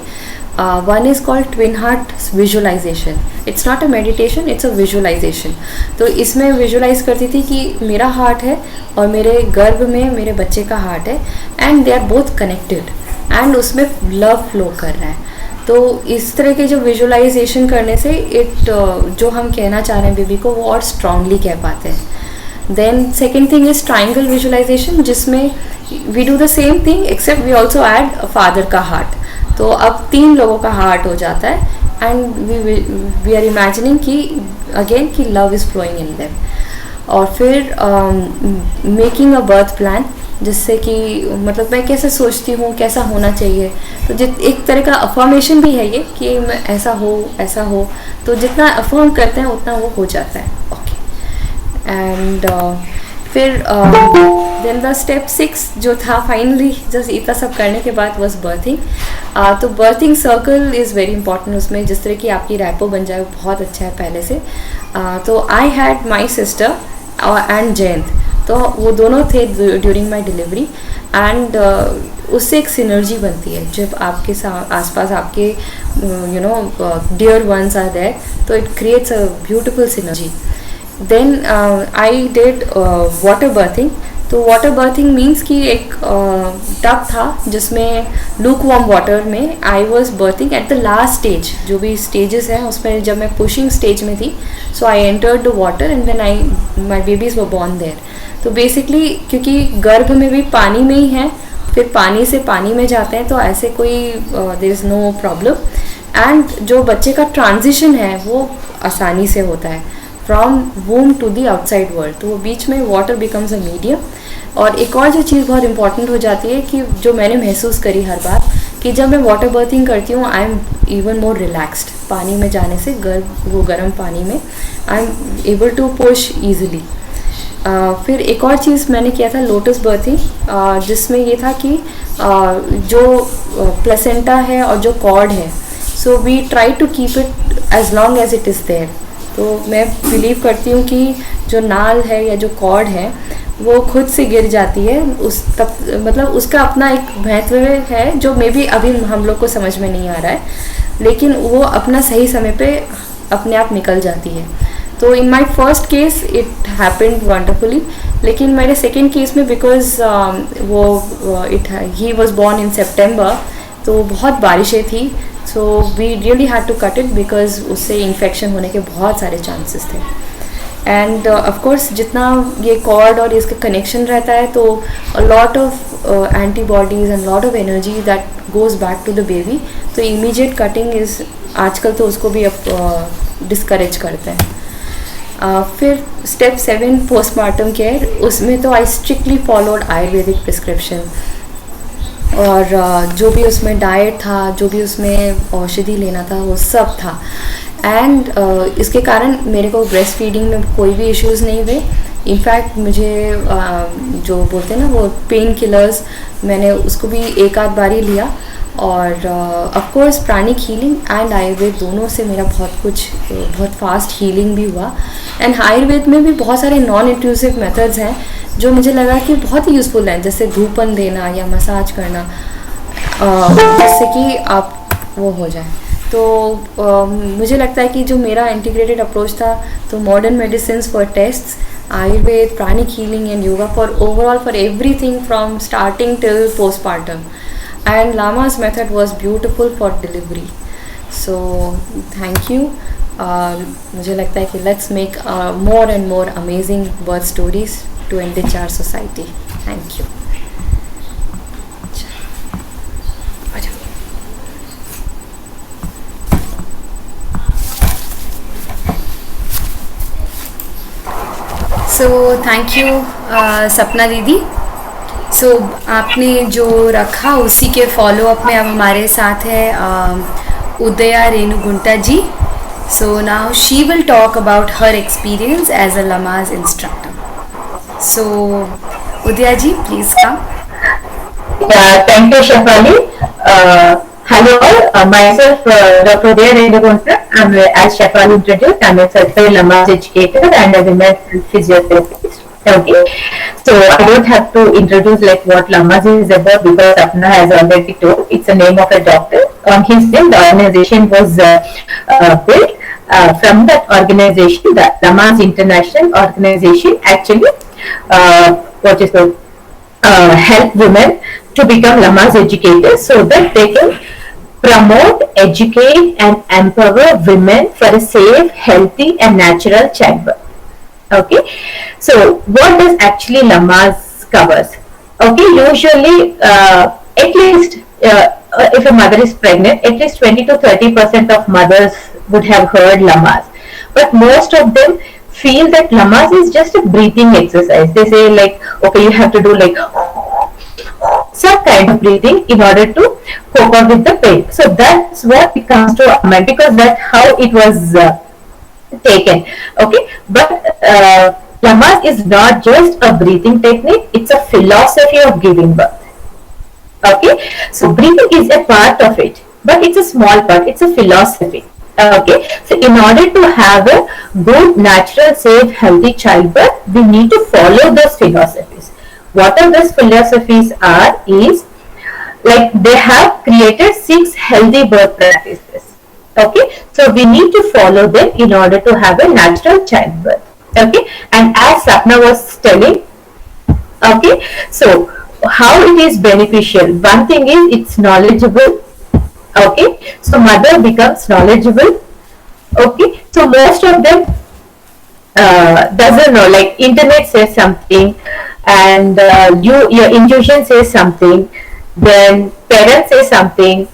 A: One is called twin heart visualization. It's not a meditation, it's a visualization. तो इसमें विजुअलाइज करती थी कि मेरा हार्ट है और मेरे गर्भ में मेरे बच्चे का हार्ट है, and they are both connected, and उसमें लव फ्लो कर रहा है. तो इस तरह के जो विजुअलाइजेशन करने से जो हम कहना चाह रहे हैं बेबी को, वो और स्ट्रांगली कह पाते हैं. Then second thing is triangle visualisation, जिसमें we do the same thing except we also add father का हार्ट. तो अब 3 लोगों का हार्ट हो जाता है, एंड वी आर इमेजिनिंग कि अगेन कि love is flowing in them. और फिर मेकिंग अ बर्थ प्लान, जिससे कि मतलब मैं कैसे सोचती हूँ, कैसा होना चाहिए. तो एक तरह का अफर्मेशन भी है ये कि मैं ऐसा हो. तो जितना अफर्म करते हैं उतना वो हो जाता है. ओके. एंड फिर देन द स्टेप 6 जो था फाइनली, जस्ट इतना सब करने के बाद वॉज बर्थिंग. तो berthing circle is very important. उसमें जिस तरह की आपकी रैपो बन जाए वो बहुत अच्छा है पहले से. तो I had my sister and Jayant. तो वो दोनों थे ड्यूरिंग माई डिलीवरी, एंड उससे एक सिनर्जी बनती है जब आपके आसपास आपके डियर वंस आर देयर. तो it creates a beautiful synergy. Then I did water birthing. तो वाटर बर्थिंग मीन्स कि एक टब था जिसमें लूक वार्म वाटर में I was birthing at the last stage. जो भी स्टेजेस हैं उसमें जब मैं पुशिंग स्टेज में थी, so I entered the water and then my babies were born there. तो बेसिकली क्योंकि गर्भ में भी पानी में ही है, फिर पानी से पानी में जाते हैं, तो ऐसे कोई there is no problem. And जो बच्चे का ट्रांजिशन है वो आसानी से होता है from womb to the outside world. तो वो बीच में वाटर बिकम्स अ मीडियम. और एक और जो चीज़ बहुत इंपॉर्टेंट हो जाती है कि जो मैंने महसूस करी हर बार, कि जब मैं वाटर बर्थिंग करती हूँ I am even more relaxed. पानी में जाने से वो गर्म पानी में I am able to push easily. फिर एक और चीज़ मैंने किया था लोटस बर्थिंग, जिसमें ये था कि जो प्लेसेंटा है और जो कॉर्ड है, so we try to keep it as long as it is there. तो मैं बिलीव करती हूँ कि जो नाल है या जो कॉर्ड है वो खुद से गिर जाती है. मतलब उसका अपना एक महत्व है जो मे बी अभी हम लोग को समझ में नहीं आ रहा है, लेकिन वो अपना सही समय पे अपने आप निकल जाती है. तो in my first case it happened wonderfully. लेकिन मेरे सेकेंड केस में because he was born in September, तो बहुत बारिशें थी. So we really had to cut it because उससे इन्फेक्शन होने के बहुत सारे चांसेस थे. एंड ऑफकोर्स जितना ये कॉर्ड और इसका कनेक्शन रहता है, तो a lot of antibodies and lot of energy that goes back to the baby. तो इमीडिएट कटिंग इज़ आजकल तो उसको भी अब डिस्करेज करते हैं. फिर स्टेप 7 पोस्टमार्टम केयर. उसमें तो आई स्ट्रिक्टली फॉलोड आयुर्वेदिक प्रिस्क्रिप्शन, और जो भी उसमें डाइट था, जो भी उसमें औषधि लेना था, वो सब था. एंड इसके कारण मेरे को ब्रेस्ट फीडिंग में कोई भी इश्यूज़ नहीं हुए. इनफैक्ट मुझे जो बोलते हैं ना वो पेन किलर्स, मैंने उसको भी एक आध बार ही लिया. और of course pranic healing and Ayurveda दोनों से मेरा बहुत फास्ट हीलिंग भी हुआ. एंड आयुर्वेद में भी बहुत सारे नॉन इंट्रूसिव मेथड्स हैं जो मुझे लगा कि बहुत ही यूज़फुल हैं, जैसे धूपन देना या मसाज करना, जिससे कि आप वो हो जाए. तो मुझे लगता है कि जो मेरा इंटीग्रेटेड अप्रोच था, तो modern medicine for tests, Ayurveda, pranic healing and yoga for overall for everything from starting till postpartum. And Lama's method was beautiful for delivery. So thank you. मुझे लगता है कि let's make more and more amazing birth stories to enrich our society. Thank you. So thank you सपना दीदी. सो आपने जो रखा उसी के फॉलोअप में अब हमारे साथ है Udaya Renugunta ji. So now she will talk about her experience as a Lamaze instructor. So Udaya ji, please come.
B: Thank you, Shefali. Hello all, myself Dr. Uday Renugunta. As Shefali introduced, I'm a certified Lamaze educator and a women's physiotherapist. Okay. So I don't have to introduce like what Lamas is about because Sapna has already told. It's the name of a doctor. On his name, the organization was built. From that organization, the Lamas International Organization, actually, what is called, help women to become Lamas educators so that they can promote, educate, and empower women for a safe, healthy, and natural childbirth. Okay, so what does actually Lamas covers? Okay, usually at least if a mother is pregnant, at least 20 to 30% of mothers would have heard Lamas, but most of them feel that Lamas is just a breathing exercise. They say like, okay, you have to do like some kind of breathing in order to cope up with the pain. So that's what it comes to our mind because that's how it was taken. Okay, but Lamas is not just a breathing technique, it's a philosophy of giving birth. Okay, so breathing is a part of it, but it's a small part, it's a philosophy. Okay, so in order to have a good, natural, safe, healthy childbirth, we need to follow those philosophies. What are those philosophies are is like they have created 6 healthy birth practices. Okay, so we need to follow them in order to have a natural childbirth. Okay, and as Sapna was telling, okay, so how it is beneficial. One thing is it's knowledgeable. Okay, so mother becomes knowledgeable. Okay, so most of them doesn't know, like internet says something and your intuition says something, then parents say something,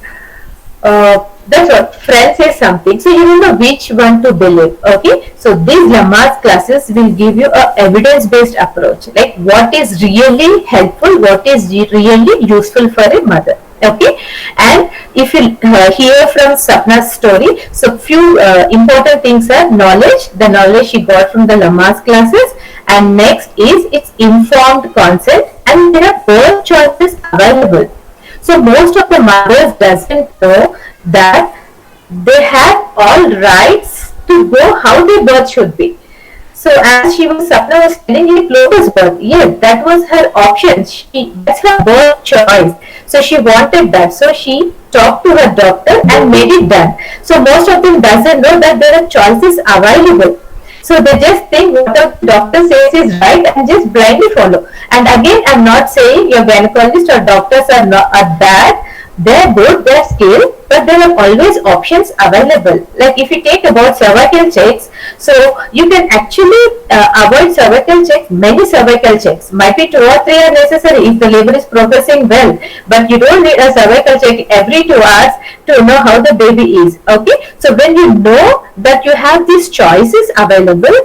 B: that's what friends say something, so you don't know which one to believe. Okay, so these Lamas classes will give you a evidence based approach, like what is really helpful, what is really useful for a mother. Okay, and if you hear from Sapna's story, so few important things are knowledge, the knowledge she got from the Lamas classes, and next is its informed consent, and there are both choices available. So most of the mothers doesn't know that they have all rights to go how their birth should be. So as Sapna was telling you, Clover's birth, yes, that was her option. That's her birth choice. So she wanted that. So she talked to her doctor and made it done. So most of them doesn't know that there are choices available. So they just think what the doctor says is right and just blindly follow. And again, I'm not saying your gynecologist or doctors are bad. They're good, they're skilled, but there are always options available. Like if you take about cervical checks, so you can actually avoid cervical checks. Many cervical checks, might be 2 or 3 are necessary if the labor is progressing well, but you don't need a cervical check every 2 hours to know how the baby is. Okay, so when you know that you have these choices available,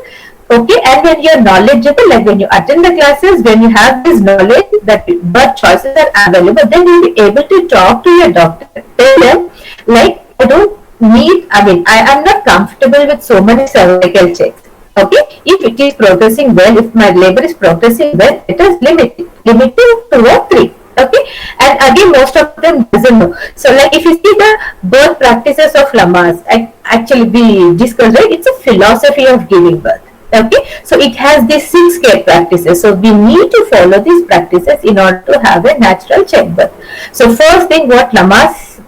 B: okay, and when you're knowledgeable, like when you attend the classes, when you have this knowledge that birth choices are available, then you'll be able to talk to your doctor. Tell them, like, I am not comfortable with so many cervical checks. Okay, if it is progressing well, if my labor is progressing well, it is limited to 2 or 3. Okay, and again, most of them doesn't know. So, like if you see the birth practices of Lamas, actually we discussed, right? It's a philosophy of giving birth. Okay, so it has these 6 care practices. So we need to follow these practices in order to have a natural childbirth. So first thing what Lamas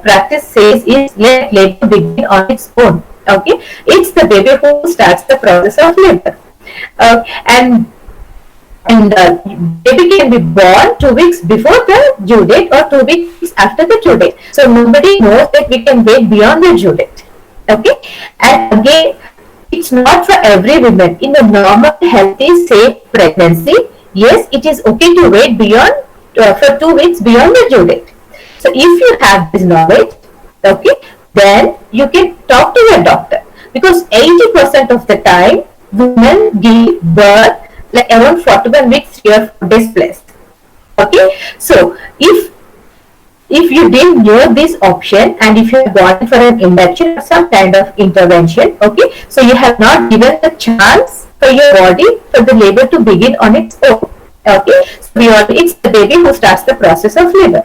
B: practice says is let labor begin on its own. Okay, it's the baby who starts the process of labor, and baby can be born 2 weeks before the due date or 2 weeks after the due date. So nobody knows that we can wait beyond the due date. Okay, and again, it's not for every woman. In a normal, healthy, safe pregnancy, yes, it is okay to wait beyond for 2 weeks beyond the due date. So if you have this knowledge, okay, then you can talk to your doctor, because 80% of the time women give birth like around 41 weeks, 3 or 4 days plus. Okay, so if you didn't know this option and if you have gone for an induction or some kind of intervention, okay, so you have not given the chance for your body for the labor to begin on its own. Okay, so it's the baby who starts the process of labor.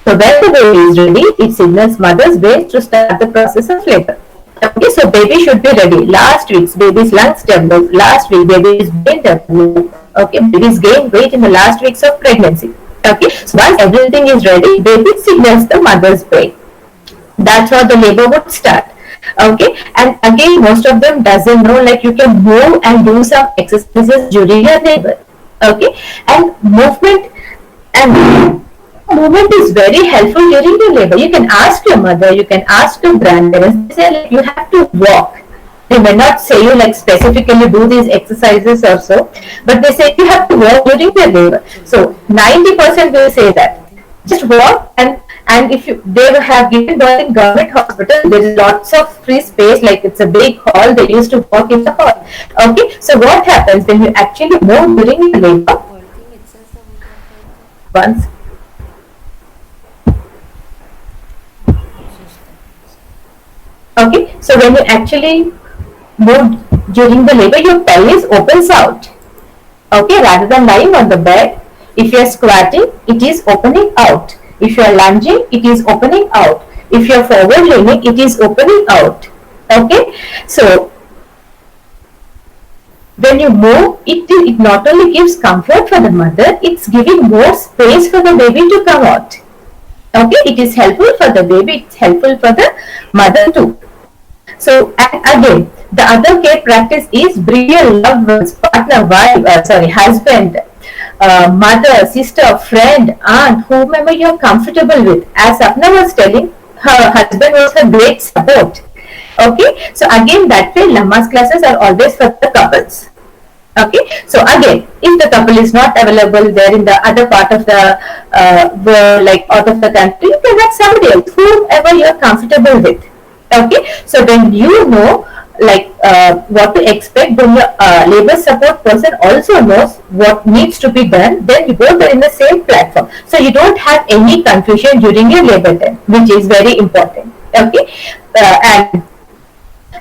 B: So when the baby is ready, it signals mother's way to start the process of labor. Okay, so baby should be ready. Last week's baby's lungs develop. Last week baby's brain develop. Okay, babies gain weight in the last weeks of pregnancy. Okay, so once everything is ready, baby signals the mother's brain. That's how the labor would start. Okay, and again, most of them doesn't know, like, you can move and do some exercises during your labor. Okay, and and movement is very helpful during the labor. You can ask your mother, you can ask your grandparents. They say, like, you have to walk. They may not say you, like, specifically do these exercises or so, but they say you have to walk during the labor. So 90% will say that. Just walk, and if you, they have given birth in government hospital, there is lots of free space, like it's a big hall, they used to walk in the hall. Okay, so what happens when you actually move during the labor? Once Okay, so when you actually move during the labor, your pelvis opens out. Okay, rather than lying on the bed, if you are squatting, it is opening out. If you are lunging, it is opening out. If you are forward leaning, it is opening out. Okay, so when you move, it not only gives comfort for the mother, it's giving more space for the baby to come out. Okay, it is helpful for the baby, it's helpful for the mother too. So, and again, the other care practice is bring your loved ones, partner, wife, husband, mother, sister, friend, aunt, whomever you are comfortable with. As Sapna was telling, her husband was her great support. Okay, so again, that way Lamma's classes are always for the couples. Okay, so again, if the couple is not available there in the other part of the world, like out of the country, you can have somebody else, whoever you are comfortable with. Okay, so when you know, like, what to expect, then your labor support person also knows what needs to be done, then you both are in the same platform. So you don't have any confusion during your labor time, which is very important. Okay,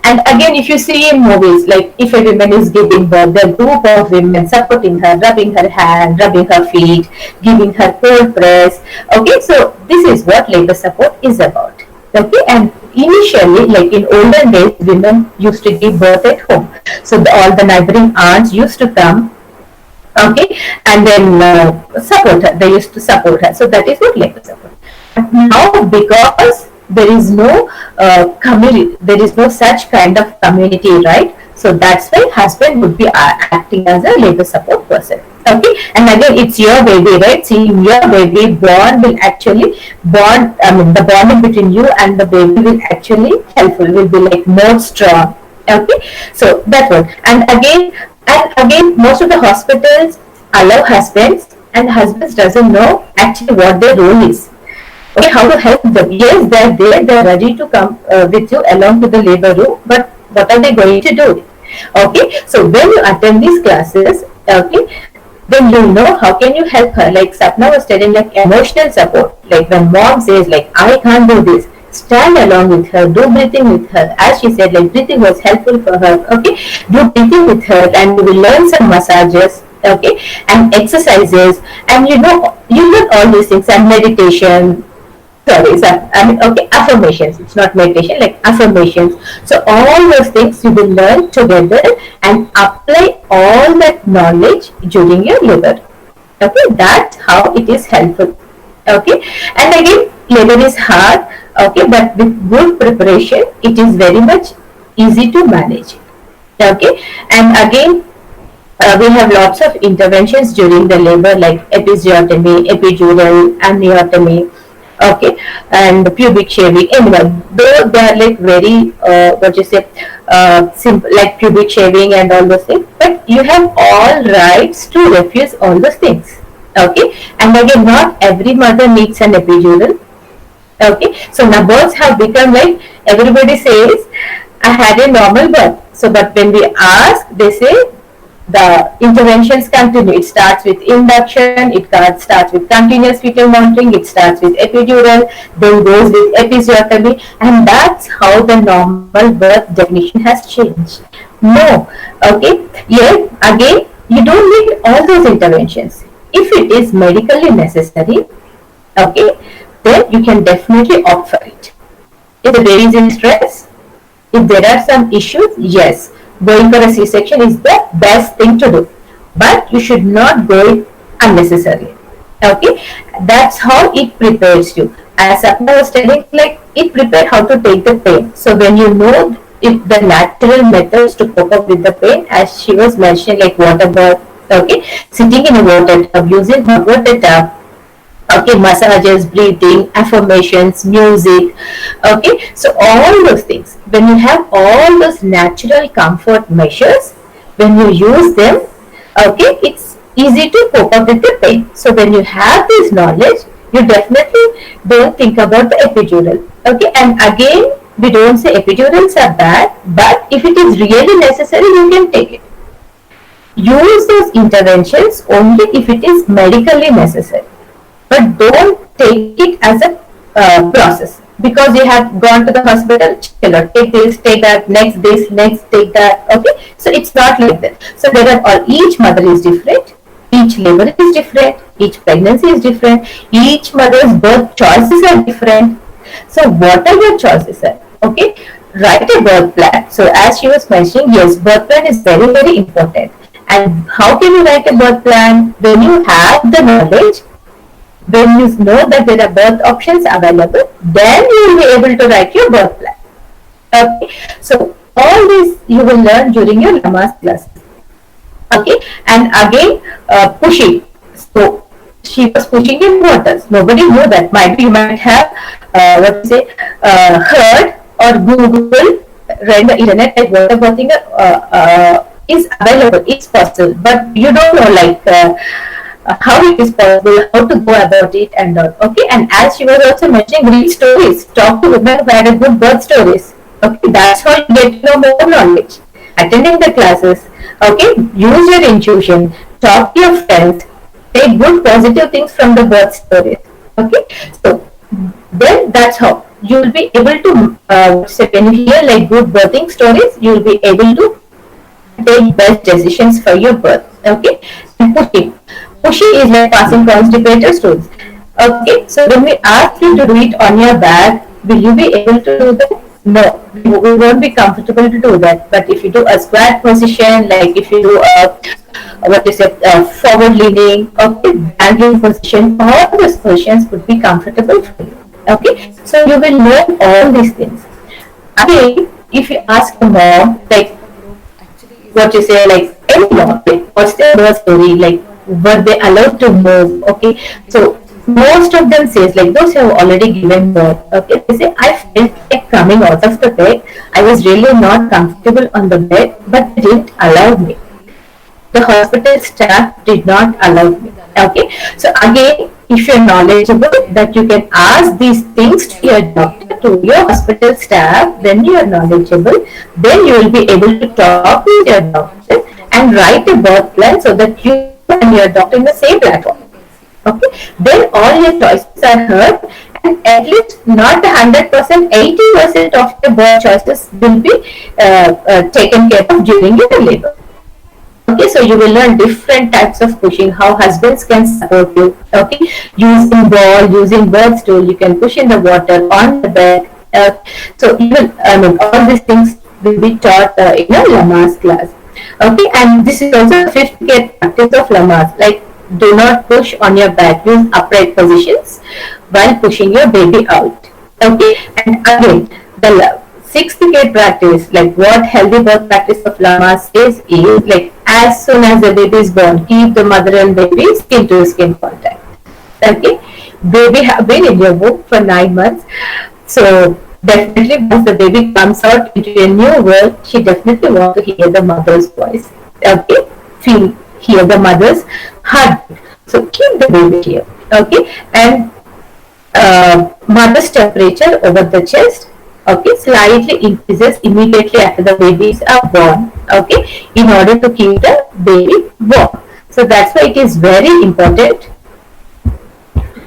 B: and again, if you see in movies, like if a woman is giving birth, there are group of women supporting her, rubbing her hand, rubbing her feet, giving her cold press. Okay, so this is what labor support is about. Okay, and initially, like in olden days, women used to give birth at home. So all the neighboring aunts used to come, okay, and then support her. They used to support her. So that is what labor support. But now, because there is no community, there is no such kind of community, right? So that's why husband would be acting as a labor support person. Okay, and again, it's your baby, right? See, your baby bond will actually bond. I mean, the bonding between you and the baby will actually helpful. Will be like more strong. Okay, so that's what. And again, most of the hospitals allow husbands, and husbands doesn't know actually what their role is. Okay, how to help them? Yes, they're there. They're ready to come with you along to the labor room. But what are they going to do? Okay, so when you attend these classes, okay, then you know how can you help her. Like Sapna was telling, like emotional support. Like when mom says, like, I can't do this, stand along with her, do breathing with her. As she said, like, breathing was helpful for her. Okay, do breathing with her, and you will learn some massages. Okay, and exercises, and you learn all these things, and meditation. Okay, affirmations. It's not meditation, like affirmations. So all those things you will learn together and apply all that knowledge during your labor. Okay, that's how it is helpful. Okay, and again, labor is hard. Okay, but with good preparation, it is very much easy to manage. Okay, and again, we have lots of interventions during the labor, like episiotomy, epidural, amniotomy. Okay, and pubic shaving. Anyway, though they are like very simple, like pubic shaving and all those things, but you have all rights to refuse all those things. Okay, and again, not every mother needs an epidural. Okay, so now births have become like, everybody says, I had a normal birth. So, but when we ask, they say the interventions continue. It starts with induction, it starts with continuous fetal monitoring, it starts with epidural, then goes with episiotomy, and that's how the normal birth definition has changed. No, okay, yet again, you don't need all those interventions. If it is medically necessary, okay, then you can definitely opt for it. If the baby is in stress, if there are some issues, yes, going for a C-section is the best thing to do. but you should not go it unnecessarily. Okay, that's how it prepares you. As Sapna was telling, like it prepared how to take the pain. So when you know if the natural methods to cope up with the pain, as she was mentioning, like water bath, okay, sitting in a water tub, using hot water tub, okay, massages, breathing, affirmations, music, okay, so all those things. When you have all those natural comfort measures, when you use them, okay, it's easy to cope up with the pain. So when you have this knowledge, you definitely don't think about the epidural. Okay, and again, we don't say epidurals are bad, but if it is really necessary, you can take it. Use those interventions only if it is medically necessary, but don't take it as a process because you have gone to the hospital. Take this, take that, next this, next take that. Okay, so it's not like that. So there are all, each mother is different, each labor is different, each pregnancy is different, each mother's birth choices are different. So what are your choices are? Okay, write a birth plan. So as she was mentioning, yes, birth plan is very, very important. And how can you write a birth plan? When you have the knowledge, when you know that there are birth options available, then you will be able to write your birth plan. Okay, so all this you will learn during your Lama's class. Okay, and again, pushing. So she was pushing in waters. Nobody knew that. Might be you might have heard or Google, read the internet like water birthing is available. It's possible, but you don't know like. How it is possible, how to go about it and all. Okay, and as she was also mentioning, read stories, talk to women who had a good birth stories. Okay, that's how you get to know more knowledge. Attending the classes, okay, use your intuition, talk to your friends, take good positive things from the birth stories. Okay, so then that's how you will be able to say when you hear like good birthing stories, you will be able to take best decisions for your birth. Okay, and pushing. Pushing is like passing constipated stools. Okay, so when we ask you to do it on your back, will you be able to do that? No, we won't be comfortable to do that. But if you do a squat position, like if you do a forward leaning, okay, banging position, all those positions would be comfortable for you. Okay, so you will learn all these things. Again, if you ask a mom, like what you say, like any mom, like what's their birth story, like were they allowed to move? Okay, so most of them says like those who have already given birth. Okay, they say I felt like coming out of the bed. I was really not comfortable on the bed, but they didn't allow me. The hospital staff did not allow me. Okay, so again, if you're knowledgeable that you can ask these things to your doctor, to your hospital staff, then you are knowledgeable, then you will be able to talk with your doctor and write a birth plan so that you and your doctor in the same platform. Okay, then all your choices are heard, and at least not 100%, 80% of your birth choices will be taken care of during your labor. Okay, so you will learn different types of pushing, how husbands can support you. Okay, using ball, using birth stool, you can push in the water, on the bed. So you will, all these things will be taught in a Lama's class. Okay, and this is also the fifth care practice of Lama's. Like, do not push on your back. Use upright positions while pushing your baby out. Okay, and again, the sixth care practice, like what healthy birth practice of Lama's is like as soon as the baby is born, keep the mother and baby skin to skin contact. Okay, baby have been in your womb for 9 months, so definitely once the baby comes out into a new world, she definitely wants to hear the mother's voice. Okay, hear the mother's heartbeat. So keep the baby here. Okay, and mother's temperature over the chest, okay, slightly increases immediately after the babies are born. Okay, in order to keep the baby warm. So that's why it is very important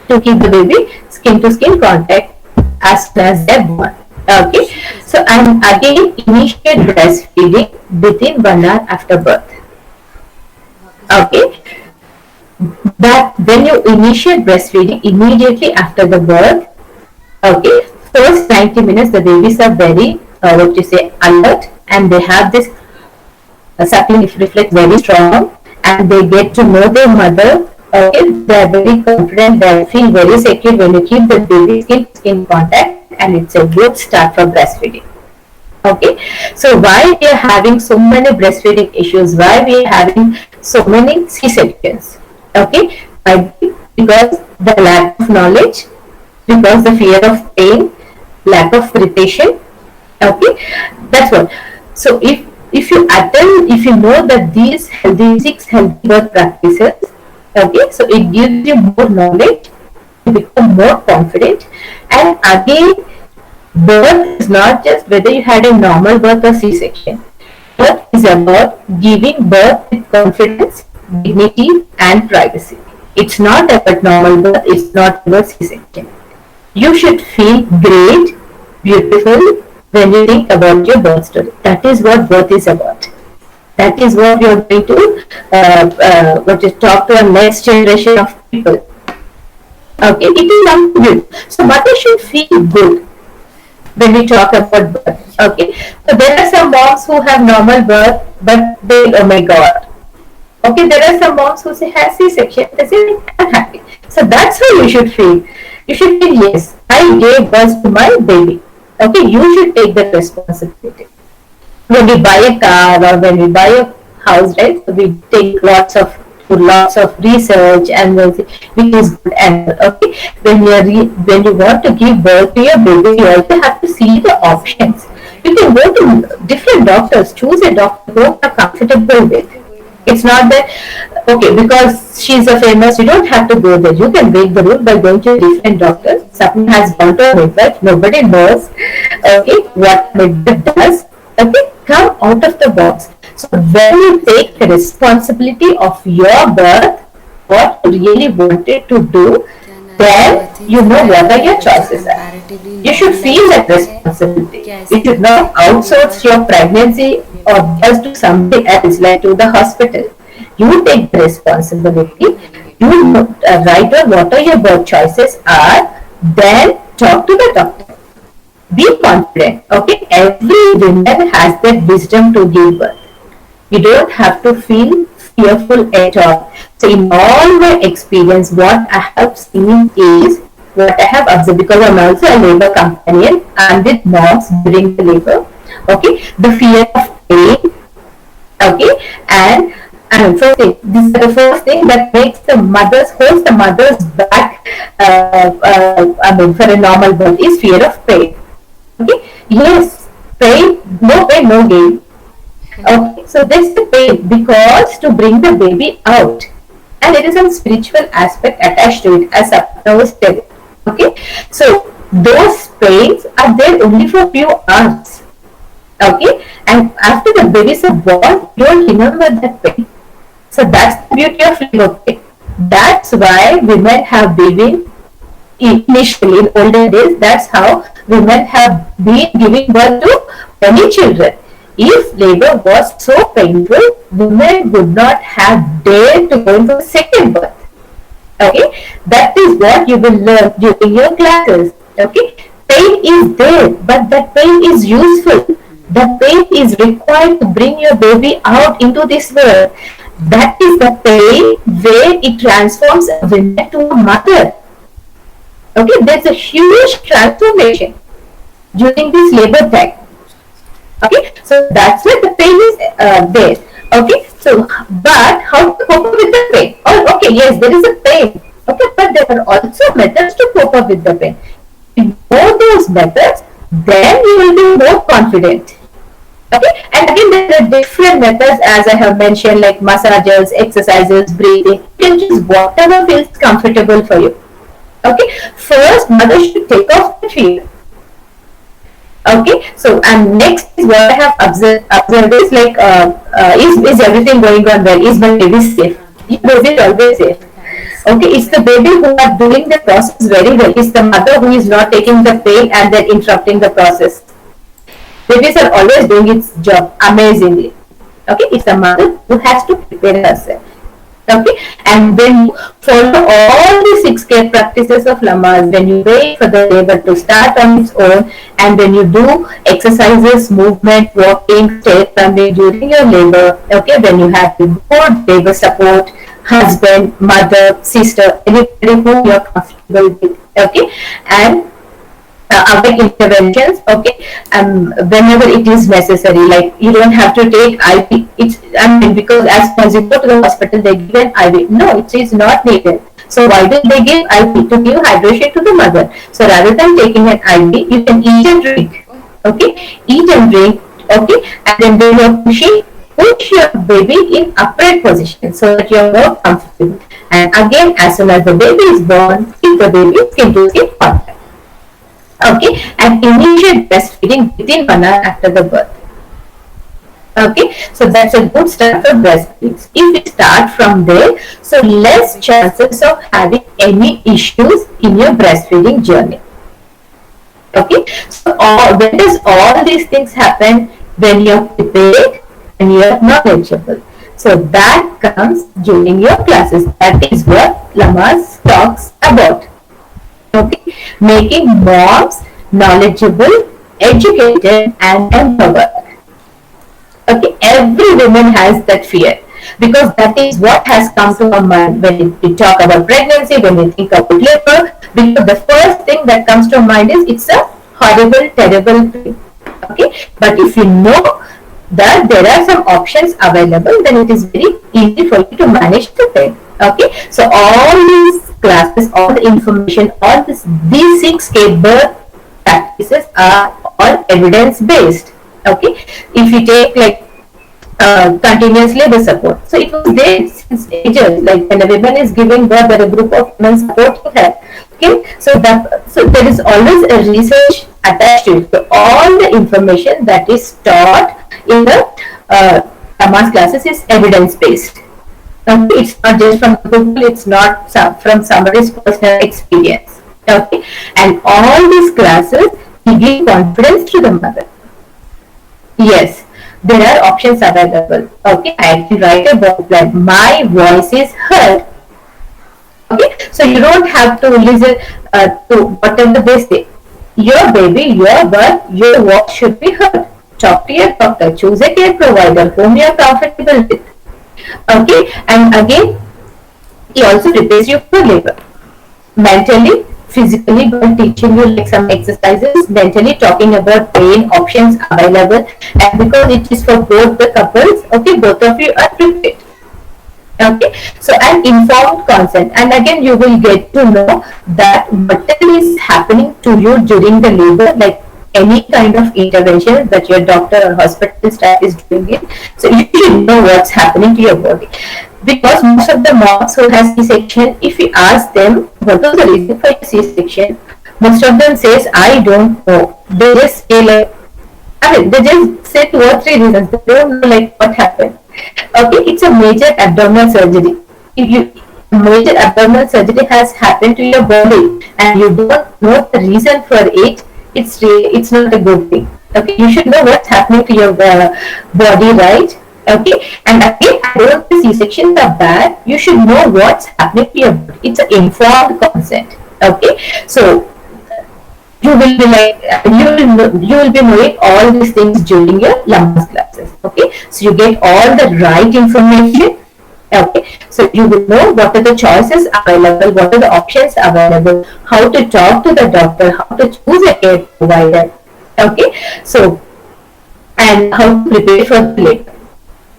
B: to keep the baby skin to skin contact as soon as they're born. Okay, so and again initiate breastfeeding within 1 hour after birth. Okay, that when you initiate breastfeeding immediately after the birth, okay, first 90 minutes the babies are very alert, and they have this suckling reflex very strong, and they get to know their mother. Okay, they are very confident, they feel very secure when you keep the baby skin to skin contact, and it's a good start for breastfeeding. Okay, so why we are having so many breastfeeding issues? Why we are having so many C-sections? Okay, because the lack of knowledge, because the fear of pain, lack of preparation. Okay, that's what. So if you attend, if you know that these six healthy birth practices, okay, so it gives you more knowledge, you become more confident, and again, birth is not just whether you had a normal birth or C-section. Birth is about giving birth with confidence, dignity, and privacy. It's not about normal birth, it's not about C-section. You should feel great, beautiful when you think about your birth story. That is what birth is about. That is what you are going to talk to a next generation of people. Okay, it is something good. So mother should feel good when we talk about birth. Okay, so there are some moms who have normal birth, but they, oh my god. Okay, there are some moms who say has C-section, they say I'm happy. So that's how you should feel. You should feel, yes, I gave birth to my baby. Okay, you should take that responsibility. When we buy a car or when we buy a house, right, so we take lots of research and we'll see which is good and okay. When you want to give birth to your baby, you also have to see the options. You can go to different doctors, choose a doctor who you are comfortable with. It's not that okay because she's a famous, you don't have to go there. You can break the rule by going to different doctors. Someone has gone to a midwife, nobody knows okay what midwife does. Okay, come out of the box. So when you take the responsibility of your birth, what you really wanted to do, then you know what are your choices are. You should feel that responsibility. You should not outsource your pregnancy or just to somebody else, like to the hospital. You take the responsibility. You write down what are your birth choices are. Then talk to the doctor. Be confident. Okay, every woman has that wisdom to give birth. You don't have to feel fearful at all. So in all my experience, what I have seen is what I have observed, because I'm also a labor companion and with moms during the labor. Okay, the fear of pain. Okay, and first thing, this is the first thing that makes the mothers holds the mothers back. For a normal birth is fear of pain. Okay, yes, pain, no pain, no gain. Okay, so there's the pain because to bring the baby out, and there is a spiritual aspect attached to it, as Sapna was telling. Okay, so those pains are there only for few hours. Okay, and after the babies are born, you don't remember that pain. So that's the beauty of labor pain. That's why women have been initially in olden days. That's how women have been giving birth to many children. If labor was so painful, women would not have dared to go into second birth. Okay, that is what you will learn during your classes. Okay, pain is there, but that pain is useful. The pain is required to bring your baby out into this world. That is the pain where it transforms a woman to a mother. Okay, there's a huge transformation during this labor time. Okay, so that's why the pain is there. Okay, so but how to cope up with the pain? Oh, okay, yes, there is a pain. Okay, but there are also methods to cope up with the pain. If you know those methods, then you will be more confident. Okay, and again there are different methods as I have mentioned, like massages, exercises, breathing. You can choose whatever feels comfortable for you. Okay, first mother should take off the fear. Okay, so and next is what I have observed is like is everything going on well? Is my baby safe? Your baby is always safe. Okay, it's the baby who are doing the process very well. It's the mother who is not taking the pain and then interrupting the process. Babies are always doing its job amazingly. Okay, it's the mother who has to prepare herself. Okay, and when you follow all the 6 care practices of Lamaze, when you wait for the labor to start on its own, and when you do exercises, movement, walking, step climbing during your labor, okay, when you have the good labor support, husband, mother, sister, anybody who you're comfortable with, okay, and our interventions, okay, whenever it is necessary, like you don't have to take IV. It's, I mean, because as soon as you go to the hospital, they give an IV. No, it is not needed. So why do they give IV? To give hydration to the mother. So rather than taking an IV, you can eat and drink. Okay, eat and drink. Okay, and then when you're pushing, push your baby in upright position so that you're more comfortable. And again, as soon as the baby is born, keep the baby skin to skin contact. Okay, and initiate breastfeeding within 1 hour after the birth. Okay, so that's a good start for breastfeeding. If we start from there, so less chances of having any issues in your breastfeeding journey. Okay, so when does all these things happen? When you're prepared and you're knowledgeable. So that comes during your classes. That is what Lamaze talks about. Okay, making moms knowledgeable, educated, and empowered. Okay, every woman has that fear because that is what has come to our mind when we talk about pregnancy, when we think about labor. Because the first thing that comes to our mind is it's a horrible, terrible thing. Okay, but if you know that there are some options available, then it is very easy for you to manage the thing. Okay, so all these classes, all the information, all these 6 birth practices are all evidence based. Okay, if you take like continuous labor support, so it was there since ages. Like when a woman is giving birth, there are a group of women supporting her. Okay, so there is always a research attached to it. So all the information that is taught in the Lamaze classes is evidence based. Okay, it's not just from Google, it's not from somebody's personal experience. Okay, and all these classes give confidence to the mother. Yes, there are options available. Okay, I can write a book like my voice is heard. Okay, so you don't have to listen to whatever they say. Your baby, your birth, your voice should be heard. Talk to your doctor, choose a care provider whom you are comfortable with. Okay, and again, he also prepares you for labor. Mentally, physically, by teaching you like some exercises, mentally talking about pain options available, and because it is for both the couples, okay, both of you are prepared. Okay, so an informed consent, and again you will get to know that whatever is happening to you during the labor, like any kind of intervention that your doctor or hospital staff is doing it, so you should know what's happening to your body. Because most of the moms who have C-section, if you ask them what was the reason for your C-section, most of them says I don't know. They just say like, I mean, they just say 2 or 3 reasons. They don't know like what happened. Okay, it's a major abdominal surgery. If major abdominal surgery has happened to your body and you don't know the reason for it, it's not a good thing. Okay, you should know what's happening to your body, right? Okay, and again, I don't think C-sections are bad. You should know what's happening to your body. It's an informed consent. Okay, so you will be like you will be knowing all these things during your Lamaze classes. Okay, so you get all the right information. Okay, so you will know what are the choices available, what are the options available, how to talk to the doctor, how to choose a care provider. Okay, so and how to prepare for the labor.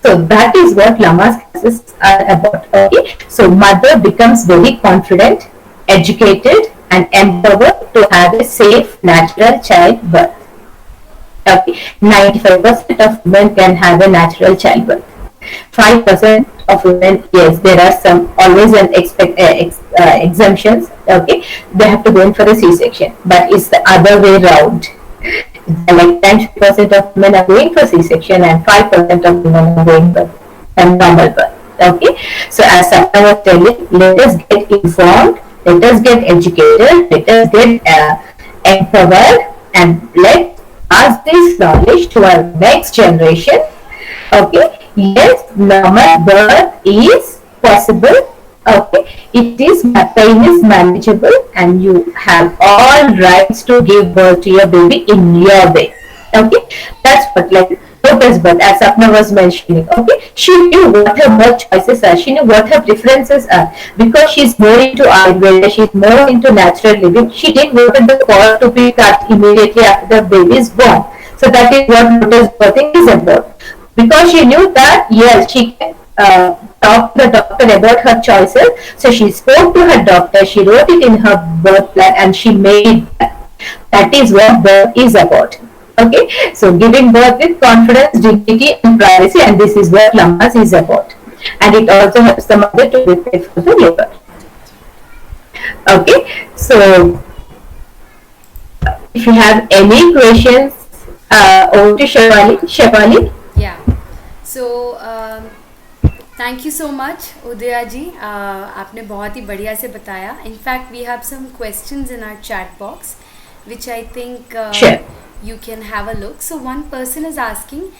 B: So that is what Lamaze classes are about. Okay, so mother becomes very confident, educated, and empowered to have a safe, natural childbirth. Okay, 95% of women can have a natural childbirth. 5% of women, yes, there are some always an exemptions. Okay, they have to go in for a C-section, but it's the other way round. Like 10% of women are going for C-section and 5% of women are going for a normal birth. Okay, so as I was telling, let us get informed, let us get educated, let us get empowered, and let pass this knowledge to our next generation. Okay, yes, normal birth is possible. Okay, pain is manageable, and you have all rights to give birth to your baby in your way. Okay, that's what, like Lotus birth, as Sapna was mentioning. Okay, she knew what her birth choices are. She knew what her preferences are, because she's more into Ayurveda. She's more into natural living. She didn't want the cord to be cut immediately after the baby is born. So that is what Lotus birthing is about. Because she knew that yes, she can talk to the doctor about her choices. So she spoke to her doctor. She wrote it in her birth plan, and she made that. That is what birth is about. Okay, so giving birth with confidence, dignity, and privacy, and this is what Lamas is about. And it also helps the mother to prepare for the labor. Okay, so if you have any questions, over to Shefali. Shefali.
A: Yeah. So thank you so much उदया जी, आपने बहुत ही बढ़िया से बताया. In fact, we have some questions in our chat box, which I think
B: Sure.
A: you can have a look. So one person is asking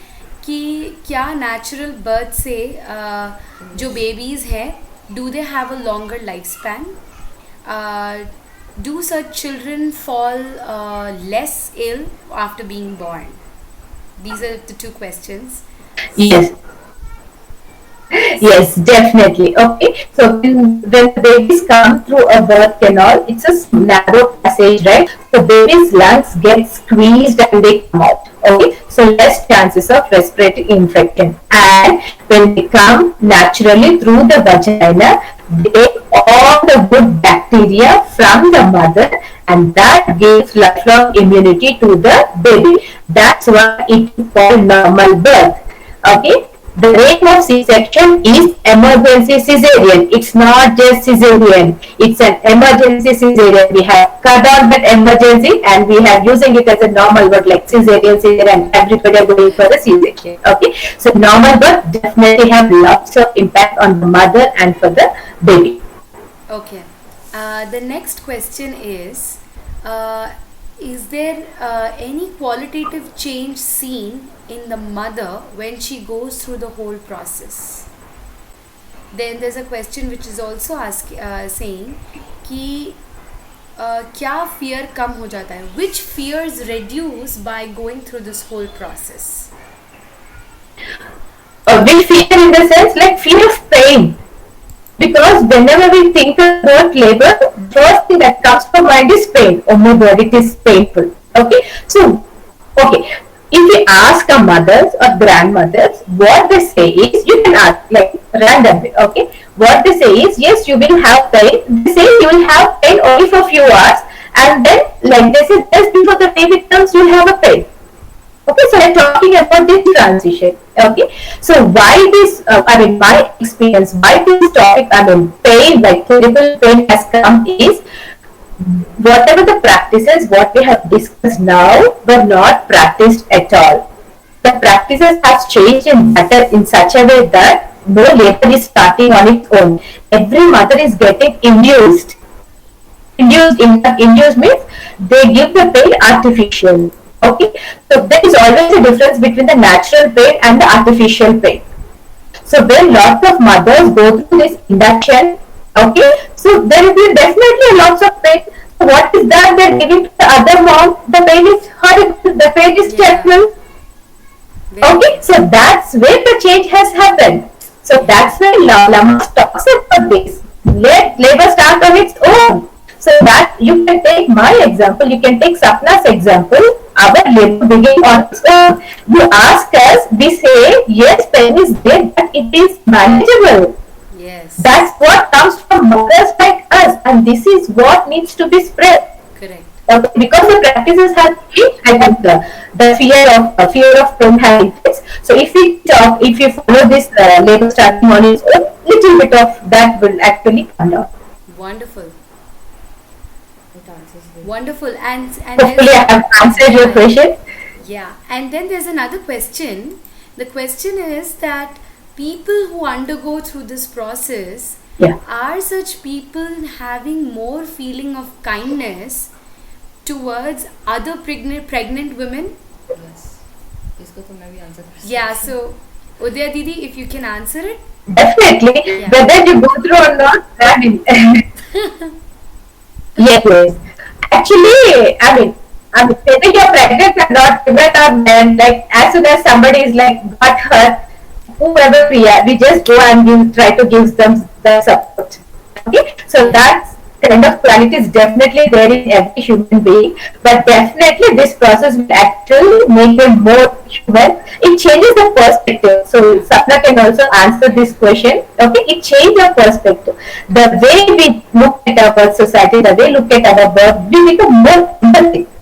A: कि क्या natural birth से जो babies हैं, do they have a longer lifespan? Do such children fall less ill after being born? These are the two questions.
B: Yes. Yes, definitely. Okay, so when the babies come through a birth canal, it's a narrow passage, right? So baby's lungs get squeezed and they come out. Okay, so less chances of respiratory infection. And when they come naturally through the vagina, they take all the good bacteria from the mother, and that gives lifelong immunity to the baby. That's why it is called normal birth. Okay. The name of C-section is emergency cesarean. It's not just cesarean. It's an emergency cesarean. We have cut out that emergency and we have using it as a normal word like cesarean, everybody are going for the C-section. Okay. So normal birth definitely have lots of impact on the mother and for the baby.
A: Okay. The next question is there any qualitative change seen in the mother when she goes through the whole process? Then there's a question which is also saying कि क्या fear कम हो जाता है? Which fears reduce by going through this whole process?
B: Which fear in the sense like fear of pain. Because whenever we think about labor, first thing that comes to mind is pain. Oh my God, it is painful. Okay, so okay, if we ask our mothers or grandmothers, what they say is, you can ask like randomly. Okay, what they say is, yes, you will have pain. They say you will have pain only for a few hours, and then like they say, just before the baby comes, you will have a pain. Okay, so I'm talking about this transition. Okay, so why this, my experience, why this topic, pain, like terrible pain has come is, whatever the practices, what we have discussed now, were not practiced at all. The practices have changed in such a way that no labor is starting on its own. Every mother is getting induced. Induced means they give the pain artificial. Okay, so there is always a difference between the natural pain and the artificial pain. So when lots of mothers go through this induction, okay, so there will be definitely lots of pain. So what is that they're giving to the other mom? The pain is horrible, the pain is terrible. Okay, so that's where the change has happened. So that's why Lamas talks about this. Let labor start on its own. So that you can take my example, you can take Sapna's example. Our labor begin on its own. You ask us, we say, yes, pain is there, but it is manageable.
A: Yes.
B: That's what comes from mothers like us, and this is what needs to be spread.
A: Correct.
B: Because the practices have changed, I think the fear of pain has increased. So if you follow this labor starting on its own, little bit of that will actually come down.
A: Wonderful. Wonderful. And
B: hopefully I have answered your question.
A: Yeah, and then there's another question. The question is that people who undergo through this process, are such people having more feeling of kindness towards other pregnant women?
C: Yes. इसको तो मैं भी answer कर सकती हूँ.
A: Yeah, so Udaya Didi, if you can answer it.
B: Definitely,
A: Yeah.
B: whether you go through or not, I mean, yes, yes. Actually, whether you're pregnant or not, women or men, like as soon as somebody is like got hurt, whoever we are, we just go and try to give them the support. Okay, so
A: Yeah.
B: that's kind of quality is definitely there in every human being, but definitely this process will actually make them more human. It changes the perspective. So Sapna can also answer this question. Okay, it changes the perspective. The way we look at our society, the way we look at our work, we become more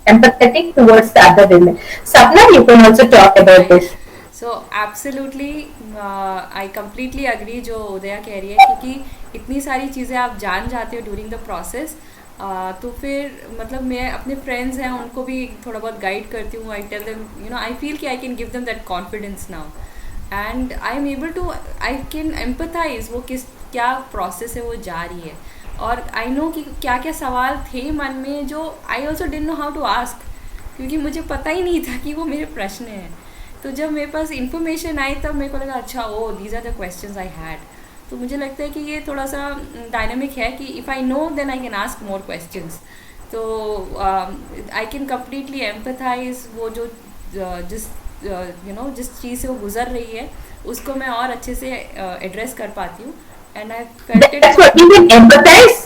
B: empathetic towards the other women. Sapna, you can also talk about
A: Right.
B: this.
A: So absolutely I completely agree जो उदया कह रही है, क्योंकि इतनी सारी चीज़ें आप जान जाते हो ड्यूरिंग द प्रोसेस, तो फिर मतलब मैं अपने फ्रेंड्स हैं उनको भी थोड़ा बहुत गाइड करती हूँ. I tell them, you know, I feel कि I can give them that confidence now and I am able to, I can empathise वो किस क्या प्रोसेस है वो जा रही है. और आई नो कि क्या क्या सवाल थे मन में जो I also didn't know how to ask, क्योंकि मुझे पता ही नहीं था कि वो मेरे प्रश्न हैं. तो जब मेरे पास इंफॉर्मेशन आई तब मेरे को लगा अच्छा oh these are the questions I had. तो मुझे लगता है कि ये थोड़ा सा डायनामिक है कि if I know then I can ask more questions. तो आई कैन कम्प्लीटली एम्पथाइज वो जो जिस यू नो जिस चीज़ से वो गुजर रही है उसको मैं और अच्छे से एड्रेस कर पाती हूँ. And I felt
B: That's
A: it.
B: what you can empathize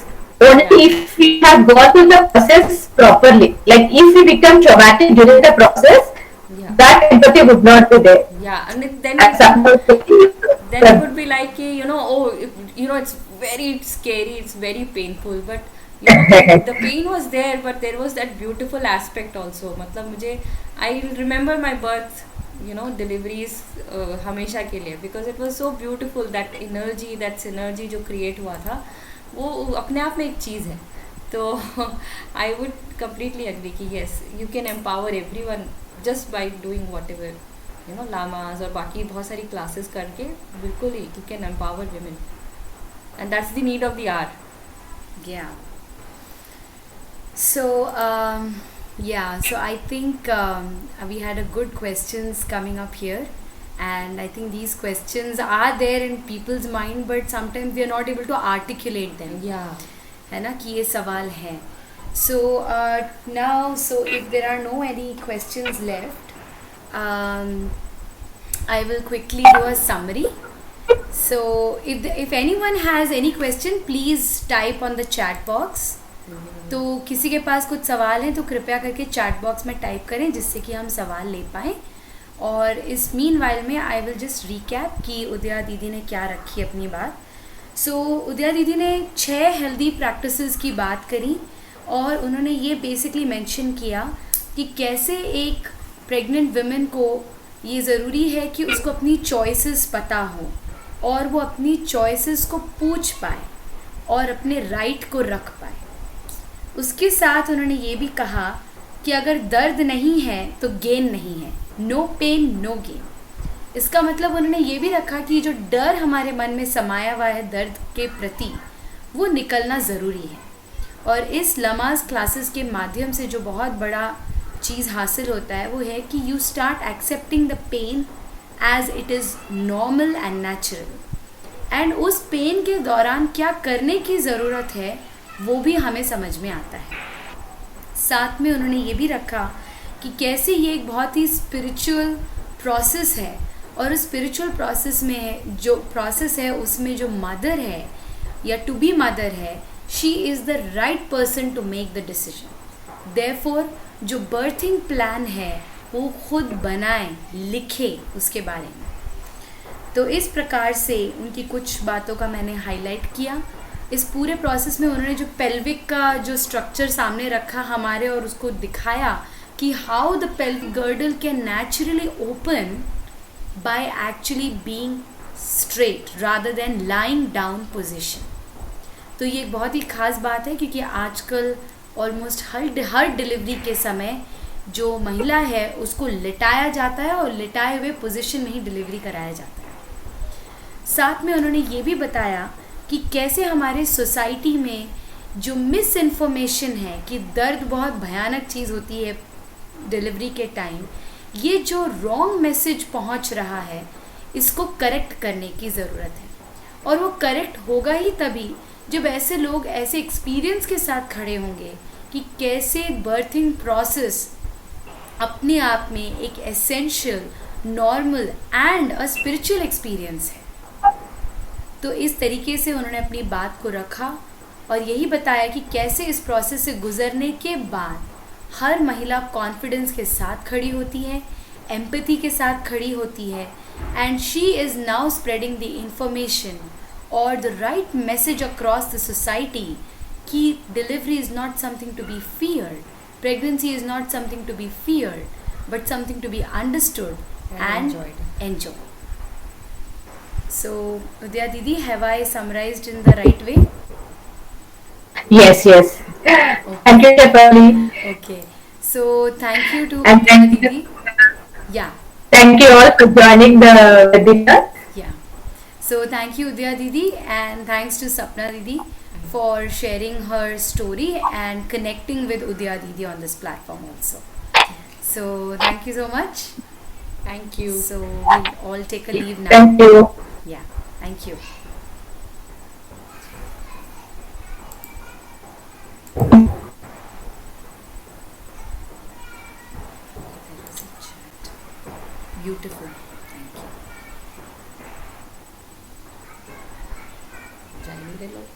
B: only
A: या.
B: if we have gone through the process properly. Like if we become traumatic during the process,
A: या.
B: that empathy would not be there.
A: या. And then
B: As someone
A: then it would be like you know, oh, you know, it's very scary, it's very painful, but you know the pain was there, but there was that beautiful aspect also. मतलब मुझे I remember my birth, you know, deliveries हमेशा के लिए, because it was so beautiful, that energy, that synergy जो create हुआ था वो अपने आप में एक चीज़ है. तो I would completely agree कि yes, you can empower everyone just by doing whatever, you know, Lamaze और बाकी बहुत सारी क्लासेस करके बिल्कुल ही you can empower women, and that's the need of the hour. Yeah. So, yeah, so I think we had a good questions coming up here, and I think these questions are there in people's mind, but sometimes we are not able to articulate them.
C: Yeah.
A: है ना कि ये सवाल है. So now, so if there are no any questions left, I will quickly do a summary. So if anyone has any question, please type on the chat box. तो किसी के पास कुछ सवाल हैं तो कृपया करके चैट बॉक्स में टाइप करें जिससे कि हम सवाल ले पाएँ. और इस मीन वाइल में आई विल जस्ट रिकैप कि उदया दीदी ने क्या रखी अपनी बात. सो उदया दीदी ने 6 हेल्दी प्रैक्टिसेस की बात करी और उन्होंने ये बेसिकली मेंशन किया कि कैसे एक प्रेग्नेंट वुमेन को ये ज़रूरी है कि उसको अपनी चॉइसेस पता हो और वो अपनी चॉइसेस को पूछ पाए और अपने राइट को रख पाए. उसके साथ उन्होंने ये भी कहा कि अगर दर्द नहीं है तो गेन नहीं है. No pain no gain. इसका मतलब उन्होंने ये भी रखा कि जो डर हमारे मन में समाया हुआ है दर्द के प्रति, वो निकलना ज़रूरी है. और इस लमाज क्लासेस के माध्यम से जो बहुत बड़ा चीज़ हासिल होता है वो है कि you start accepting the pain as it is normal and natural. And उस पेन के दौरान क्या करने की ज़रूरत है वो भी हमें समझ में आता है. साथ में उन्होंने ये भी रखा कि कैसे ये एक बहुत ही स्पिरिचुअल प्रोसेस है और उस स्पिरिचुअल प्रोसेस में जो प्रोसेस है उसमें जो मदर है या टू बी मदर है, she is the right person to make the decision. Therefore जो बर्थिंग प्लान है वो खुद बनाए, लिखे उसके बारे में. तो इस प्रकार से उनकी कुछ बातों का मैंने हाईलाइट किया. इस पूरे प्रोसेस में उन्होंने जो पेल्विक का जो स्ट्रक्चर सामने रखा हमारे और उसको दिखाया कि how the pelvic girdle can naturally open by actually being straight rather than lying down position. तो ये एक बहुत ही ख़ास बात है क्योंकि आजकल ऑलमोस्ट हर डिलीवरी के समय जो महिला है उसको लिटाया जाता है और लिटाए हुए पोजीशन में ही डिलीवरी कराया जाता है. साथ में उन्होंने ये भी बताया कि कैसे हमारे सोसाइटी में जो मिस इन्फॉर्मेशन है कि दर्द बहुत भयानक चीज़ होती है डिलीवरी के टाइम, ये जो रॉन्ग मैसेज पहुंच रहा है इसको करेक्ट करने की ज़रूरत है. और वो करेक्ट होगा ही तभी जब ऐसे लोग ऐसे एक्सपीरियंस के साथ खड़े होंगे कि कैसे बर्थिंग प्रोसेस अपने आप में एक essential, normal and a spiritual experience है। तो इस तरीके से उन्होंने अपनी बात को रखा और यही बताया कि कैसे इस प्रोसेस से गुजरने के बाद हर महिला कॉन्फिडेंस के साथ खड़ी होती है, एम्पैथी के साथ खड़ी होती है, and she is now spreading the information और the right message across the society कि delivery is not something to be feared, pregnancy is not something to be feared but something to be understood and enjoyed. So Udaya Didi, have I summarized in the right way?
B: Yes.
A: Okay.
B: Thank you, Shefali.
A: Okay, so thank you to
B: And
A: Udaya
B: thank
A: Didi. Yeah,
B: Thank you all for joining the webinar.
A: yeah. So thank you Udaya Didi, and thanks to Sapna Didi for sharing her story and connecting with Udaya Didi on this platform also. So thank you so much.
C: Thank you.
A: So we'll all take a leave now.
B: Thank you.
A: Yeah, thank you. Beautiful. Thank you.
C: Jai Hind.